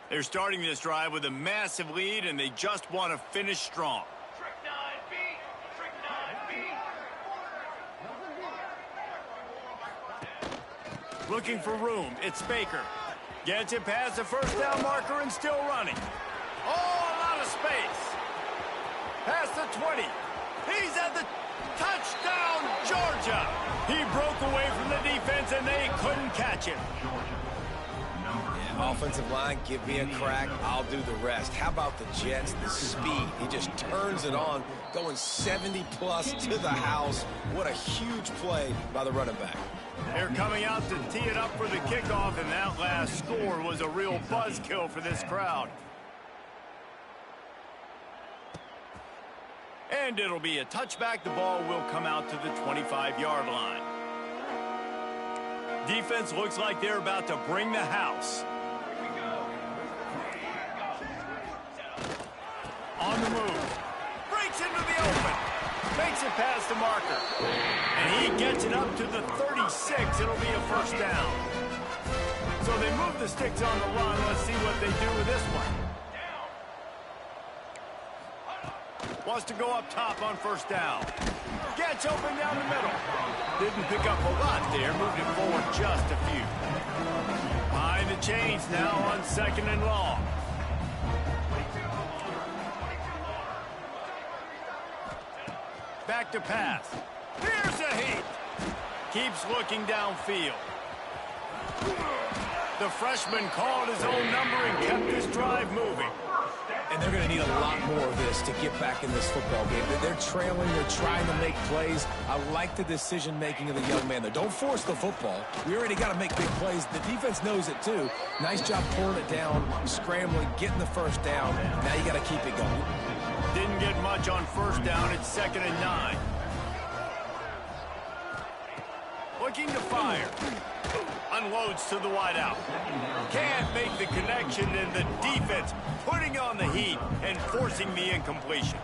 They're starting this drive with a massive lead, and they just want to finish strong. Looking for room. It's Baker. Gets it past the first down marker and still running. Oh, a lot of space. Past the 20. He's at the touchdown, Georgia. He broke away from the defense, and they couldn't catch him. Yeah, offensive line, give me a crack. I'll do the rest. How about the Jets? The speed. He just turns it on, going 70-plus to the house. What a huge play by the running back. They're coming out to tee it up for the kickoff, and that last score was a real buzzkill for this crowd. And it'll be a touchback. The ball will come out to the 25-yard line. Defense looks like they're about to bring the house. On the move. Breaks into the open. Makes it past the marker. And he gets it up to the 36. It'll be a first down. So they move the sticks on the run. Let's see what they do with this one. Wants to go up top on first down. Gets open down the middle. Didn't pick up a lot there. Moved it forward just a few. Behind the chains now on 2nd and long. Back to pass. Here's a heat. Keeps looking downfield. The freshman called his own number and kept this drive moving. And they're going to need a lot more of this to get back in this football game. They're trailing. They're trying to make plays. I like the decision-making of the young man there. Don't force the football. We already got to make big plays. The defense knows it, too. Nice job pulling it down, scrambling, getting the first down. Now you got to keep it going. Didn't get much on first down. It's 2nd and 9. Looking to fire. Unloads to the wideout. Can't make the connection, and the defense putting on the heat and forcing the incompletion.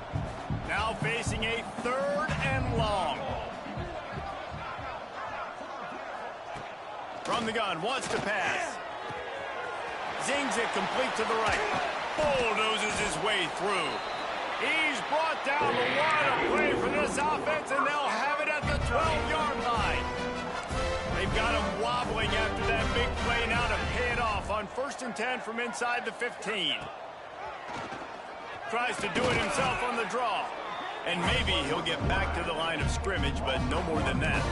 Now facing a 3rd and long. From the gun, wants to pass. Zings it complete to the right. Bulldozes his way through. He's brought down the line of play for this offense, and they'll have it at the 12-yard line. They've got him wobbling after that big play now to pay it off on 1st and 10 from inside the 15. Tries to do it himself on the draw. And maybe he'll get back to the line of scrimmage, but no more than that.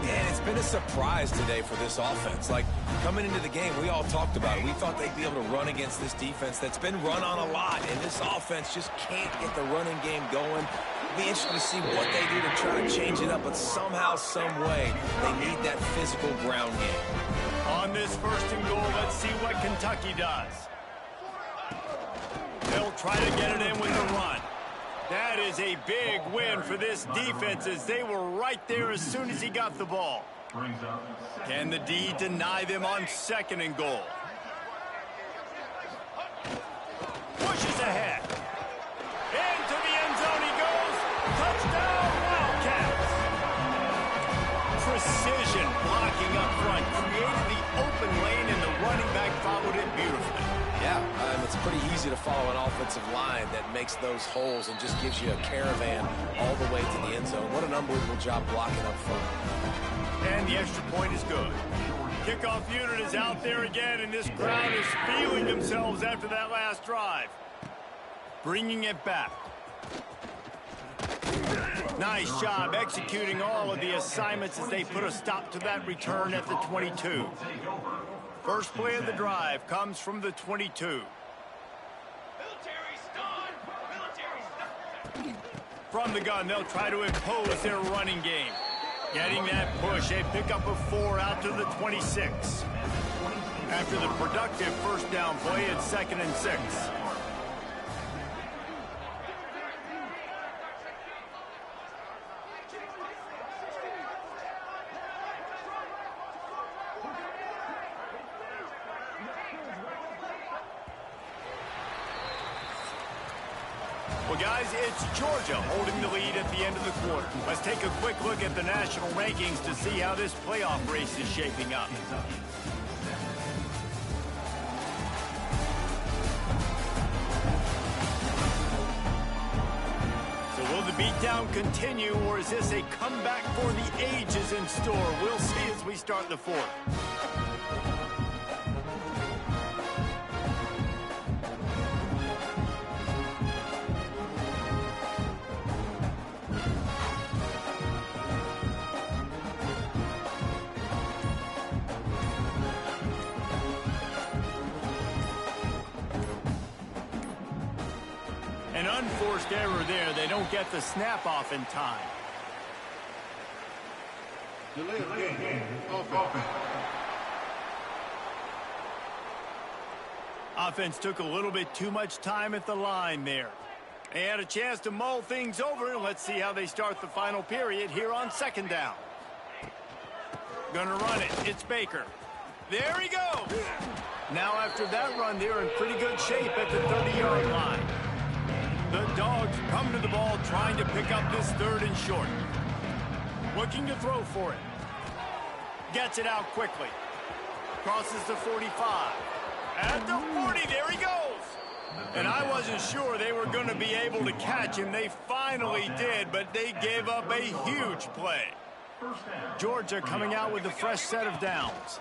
And it's been a surprise today for this offense. Like, coming into the game, we all talked about it. We thought they'd be able to run against this defense that's been run on a lot, and this offense just can't get the running game going. It'll be interesting to see what they do to try to change it up, but somehow, some way, they need that physical ground game. On this 1st and goal, let's see what Kentucky does. They'll try to get it in with the run. That is a big win for this defense, as they were right there as soon as he got the ball. Can the D deny them on 2nd and goal? Pushes ahead. Into the end zone he goes. Touchdown, Wildcats. Precision blocking up front. Created the open lane, and the running back followed it beautifully. Yeah, it's pretty easy to follow an offensive line that makes those holes and just gives you a caravan all the way to the end zone. What an unbelievable job blocking up front. And the extra point is good. Kickoff unit is out there again, and this crowd is feeling themselves after that last drive. Bringing it back. Nice job executing all of the assignments as they put a stop to that return at the 22. First play of the drive comes from the 22. From the gun, they'll try to impose their running game. Getting that push, a pickup of 4 out to the 26. After the productive first down play, it's 2nd and 6. Well, guys, it's Georgia holding the lead at the end of the quarter. Let's take a quick look at the national rankings to see how this playoff race is shaping up. So will the beatdown continue, or is this a comeback for the ages in store? We'll see as we start the fourth. An unforced error there. They don't get the snap off in time. Offense took a little bit too much time at the line there. They had a chance to mull things over. Let's see how they start the final period here on 2nd down. Gonna run it. It's Baker. There he goes. Now after that run, they're in pretty good shape at the 30-yard line. The Dogs come to the ball trying to pick up this 3rd and short. Looking to throw for it. Gets it out quickly. Crosses the 45. At the 40, there he goes. And I wasn't sure they were going to be able to catch him. They finally did, but they gave up a huge play. Georgia coming out with a fresh set of downs.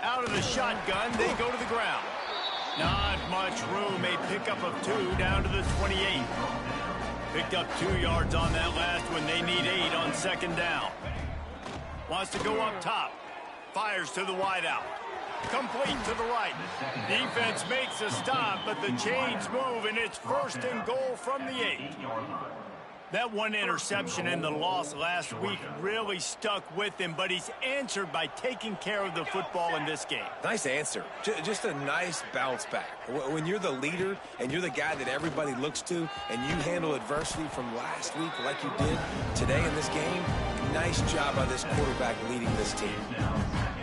Out of the shotgun, they go to the ground. Not much room, a pickup of 2 down to the 28. Picked up 2 yards on that last one. They need 8 on 2nd down. Wants to go up top. Fires to the wideout. Complete to the right. Defense makes a stop, but the chains move, and it's 1st and goal from the 8. That one interception and the loss last week really stuck with him, but he's answered by taking care of the football in this game. Nice answer. Just a nice bounce back. When you're the leader and you're the guy that everybody looks to and you handle adversity from last week like you did today in this game, nice job by this quarterback leading this team.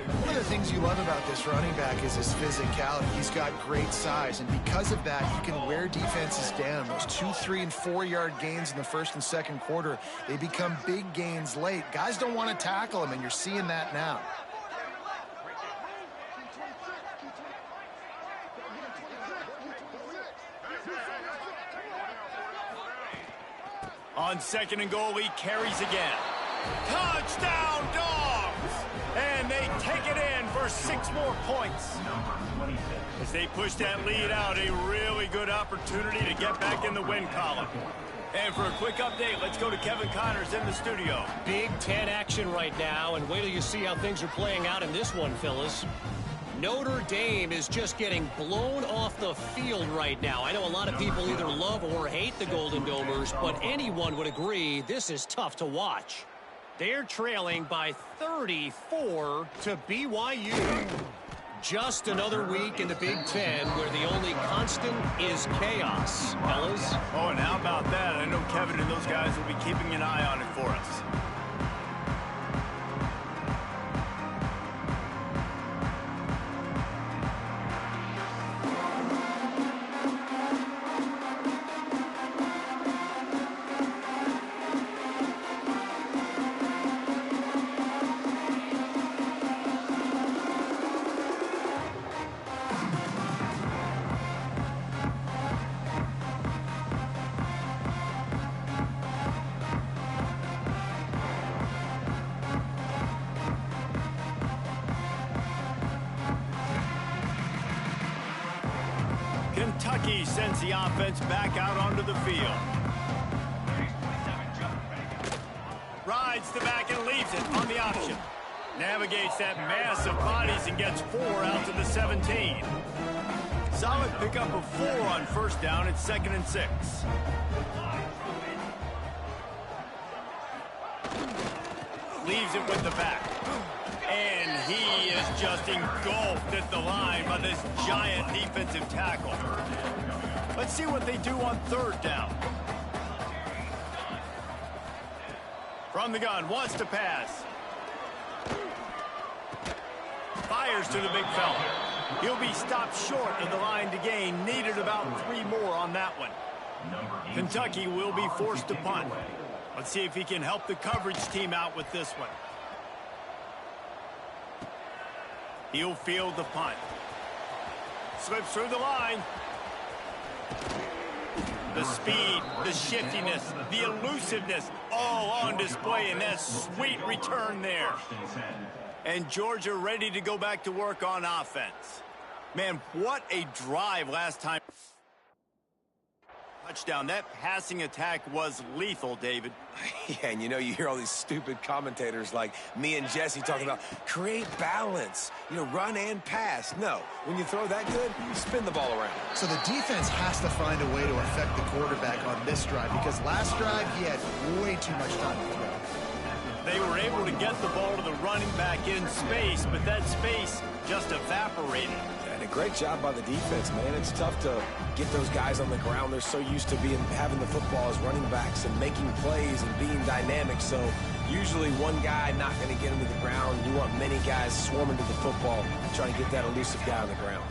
One of the things you love about this running back is his physicality. He's got great size, and because of that, he can wear defenses down. Those 2, 3, and 4-yard gains in the 1st and 2nd quarter, they become big gains late. Guys don't want to tackle him, and you're seeing that now. On 2nd and goal, he carries again. Touchdown, Dogs! And they take it in for 6 more points. As they push that lead out, a really good opportunity to get back in the win column. And for a quick update, let's go to Kevin Connors in the studio. Big Ten action right now, and wait till you see how things are playing out in this one, fellas. Notre Dame is just getting blown off the field right now. I know a lot of people either love or hate the Golden Domers, but anyone would agree this is tough to watch. They're trailing by 34 to BYU. Just another week in the Big Ten where the only constant is chaos, fellas. Oh, and how about that? I know Kevin and those guys will be keeping an eye on it for us. Kentucky sends the offense back out onto the field. Rides the back and leaves it on the option. Navigates that mass of bodies and gets 4 out to the 17. Solid pickup of 4 on first down. It's 2nd and 6. Leaves it with the back. And he is just engulfed at the line by this giant defensive tackle. Let's see what they do on 3rd down. From the gun, wants to pass. Fires to the big fella. He'll be stopped short of the line to gain. Needed about 3 more on that one. Kentucky will be forced to punt. Let's see if he can help the coverage team out with this one. He'll field the punt. Slips through the line. The speed, the shiftiness, the elusiveness, all on display in that sweet return there. And Georgia ready to go back to work on offense. Man, what a drive last time. Touchdown. That passing attack was lethal, David. Yeah, and you know, you hear all these stupid commentators like me and Jesse talking about create balance, you know, run and pass. No, when you throw that good, you spin the ball around. So the defense has to find a way to affect the quarterback on this drive because last drive he had way too much time to throw. They were able to get the ball to the running back in space, but that space just evaporated. And a great job by the defense, man. It's tough to get those guys on the ground. They're so used to having the football as running backs and making plays and being dynamic. So usually one guy not going to get him to the ground. You want many guys swarming to the football, trying to get that elusive guy on the ground.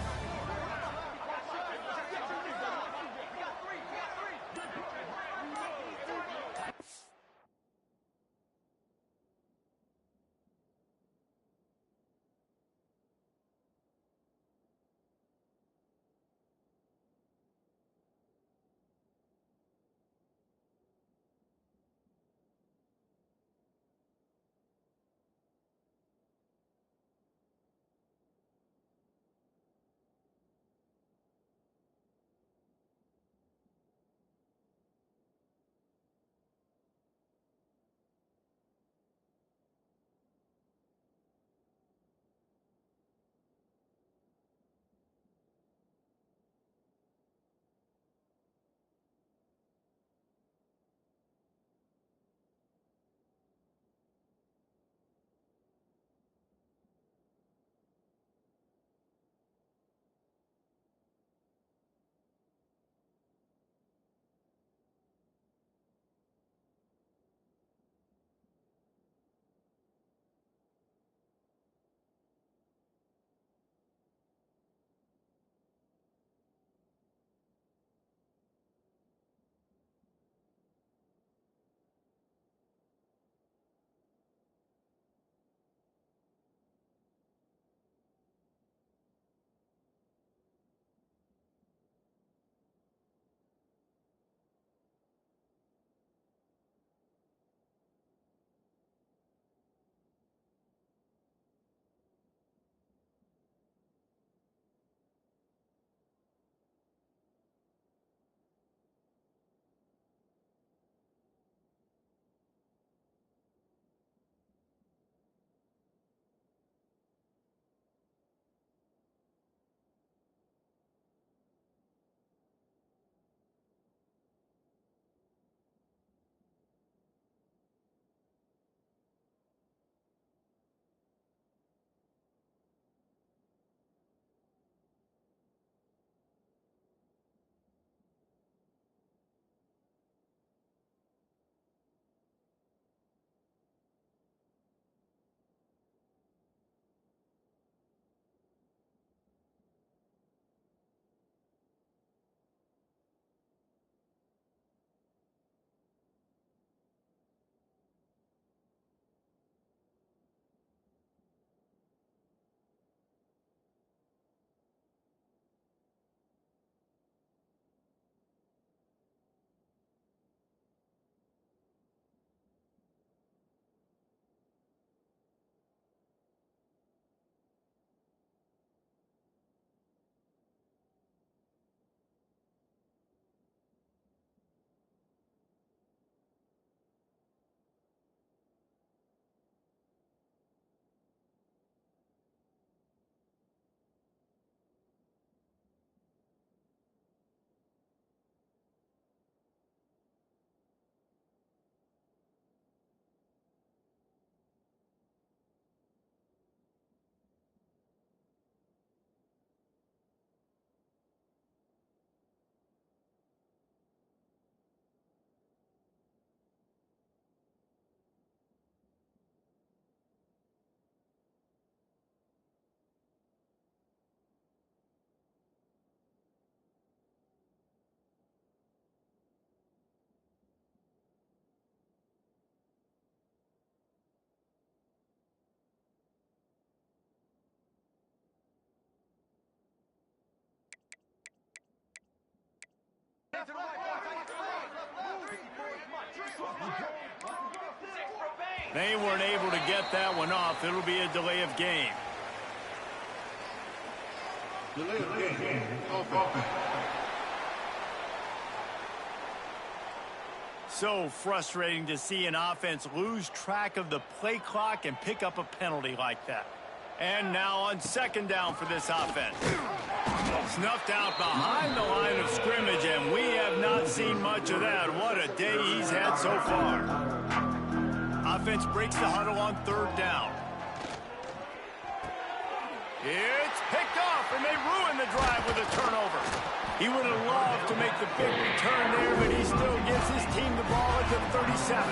They weren't able to get that one off. It'll be a delay of game. Delay of game. Offense. So frustrating to see an offense lose track of the play clock and pick up a penalty like that. And now on second down for this offense. Snuffed out behind the line of scrimmage, and we have not seen much of that. What a day he's had so far. Offense breaks the huddle on third down. It's picked off, and they ruin the drive with a turnover. He would have loved to make the big return there, but he still gives his team the ball at the 37.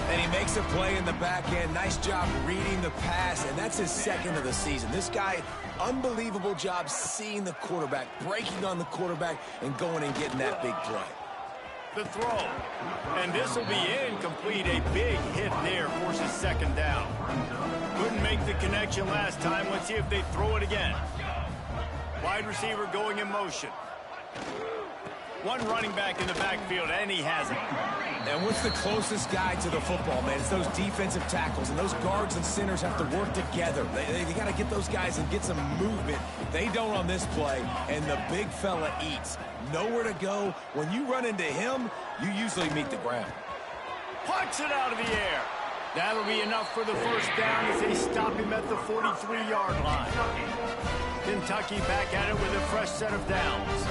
And he makes a play in the back end. Nice job reading the pass, and that's his second of the season. This guy, unbelievable job seeing the quarterback, breaking on the quarterback, and going and getting that big play. The throw, and this will be incomplete. A big hit there forces second down. Couldn't make the connection last time. Let's see if they throw it again. Wide receiver going in motion. One running back in the backfield, and he has it. And what's the closest guy to the football, man? It's those defensive tackles, and those guards and centers have to work together. They got to get those guys and get some movement. They don't on this play, and the big fella eats. Nowhere to go. When you run into him, you usually meet the ground. Punch it out of the air. That'll be enough for the first down as they stop him at the 43-yard line. Kentucky back at it with a fresh set of downs.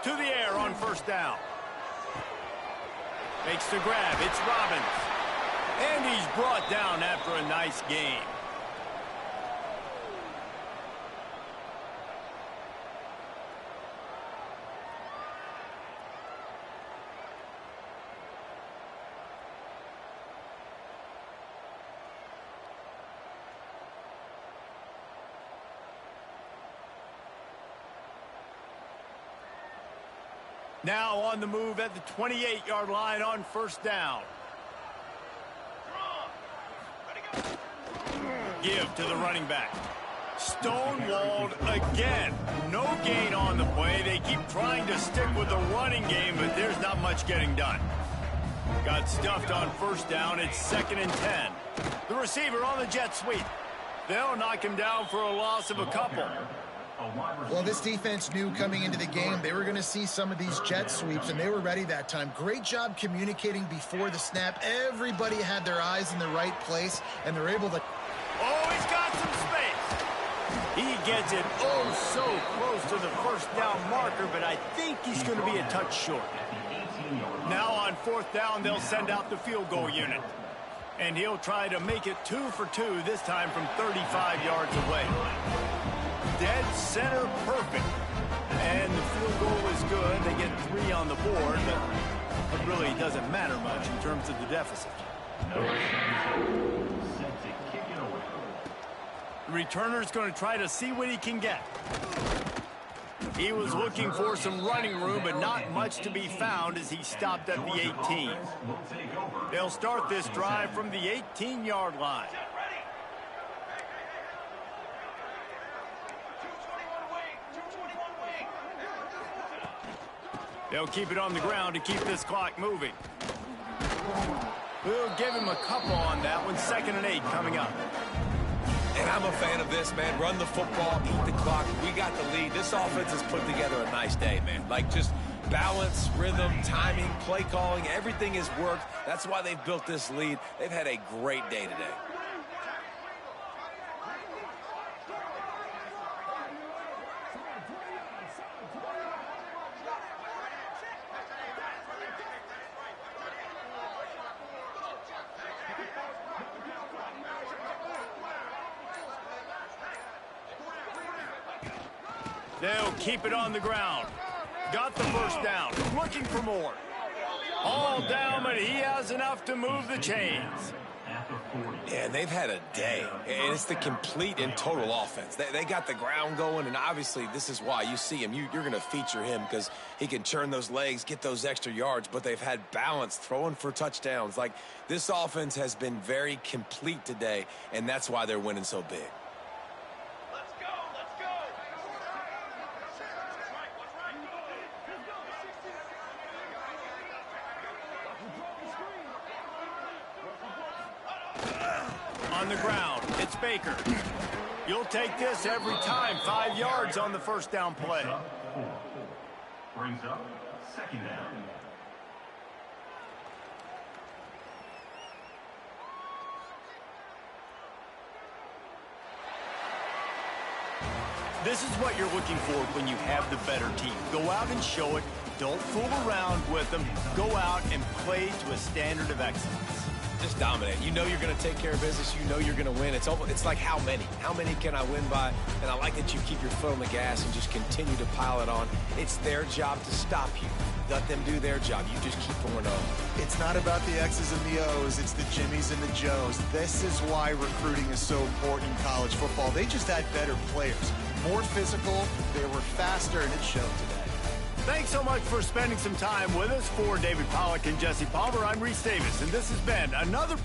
To the air on first down. Makes the grab. It's Robbins. And he's brought down after a nice game. Now on the move at the 28-yard line on first down. Give to the running back. Stonewalled again. No gain on the play. They keep trying to stick with the running game, but there's not much getting done. Got stuffed on first down. It's 2nd and 10. The receiver on the jet sweep. They'll knock him down for a loss of a couple. Well, this defense knew coming into the game they were going to see some of these jet sweeps, and they were ready that time. Great job communicating before the snap. Everybody had their eyes in the right place, and they're able to... Oh, he's got some space. He gets it so close to the first down marker, but I think he's going to be a touch short. Now on fourth down, they'll send out the field goal unit. And he'll try to make it 2 for 2, this time from 35 yards away. Dead center perfect. And the field goal is good. They get 3 on the board, but it really doesn't matter much in terms of the deficit. The returner's going to try to see what he can get. He was looking for some running room, but not much to be found as he stopped at the 18. They'll start this drive from the 18-yard line. They'll keep it on the ground to keep this clock moving. We'll give him a couple on that one. 2nd and 8 coming up. And I'm a fan of this, man. Run the football, eat the clock. We got the lead. This offense has put together a nice day, man. Like just balance, rhythm, timing, play calling, everything has worked. That's why they've built this lead. They've had a great day today. They'll keep it on the ground. Got the first down. Looking for more. All down, but he has enough to move the chains. Yeah, they've had a day, and it's the complete and total offense. They got the ground going, and obviously this is why you see him. You're going to feature him because he can churn those legs, get those extra yards, but they've had balance, throwing for touchdowns. Like, this offense has been very complete today, and that's why they're winning so big. Let's go, let's go. on the ground. It's Baker. You'll take this every time. 5 yards on the first down play. Brings up second down. This is what you're looking for when you have the better team. Go out and show it. Don't fool around with them. Go out and play to a standard of excellence. Just dominate. You know you're going to take care of business. You know you're going to win. It's like how many? How many can I win by? And I like that you keep your foot on the gas and just continue to pile it on. It's their job to stop you. Let them do their job. You just keep going on. It's not about the X's and the O's. It's the Jimmies and the Joes. This is why recruiting is so important in college football. They just had better players. More physical, they were faster, and it showed today. Thanks so much for spending some time with us. For David Pollack and Jesse Palmer, I'm Reese Davis, and this has been another...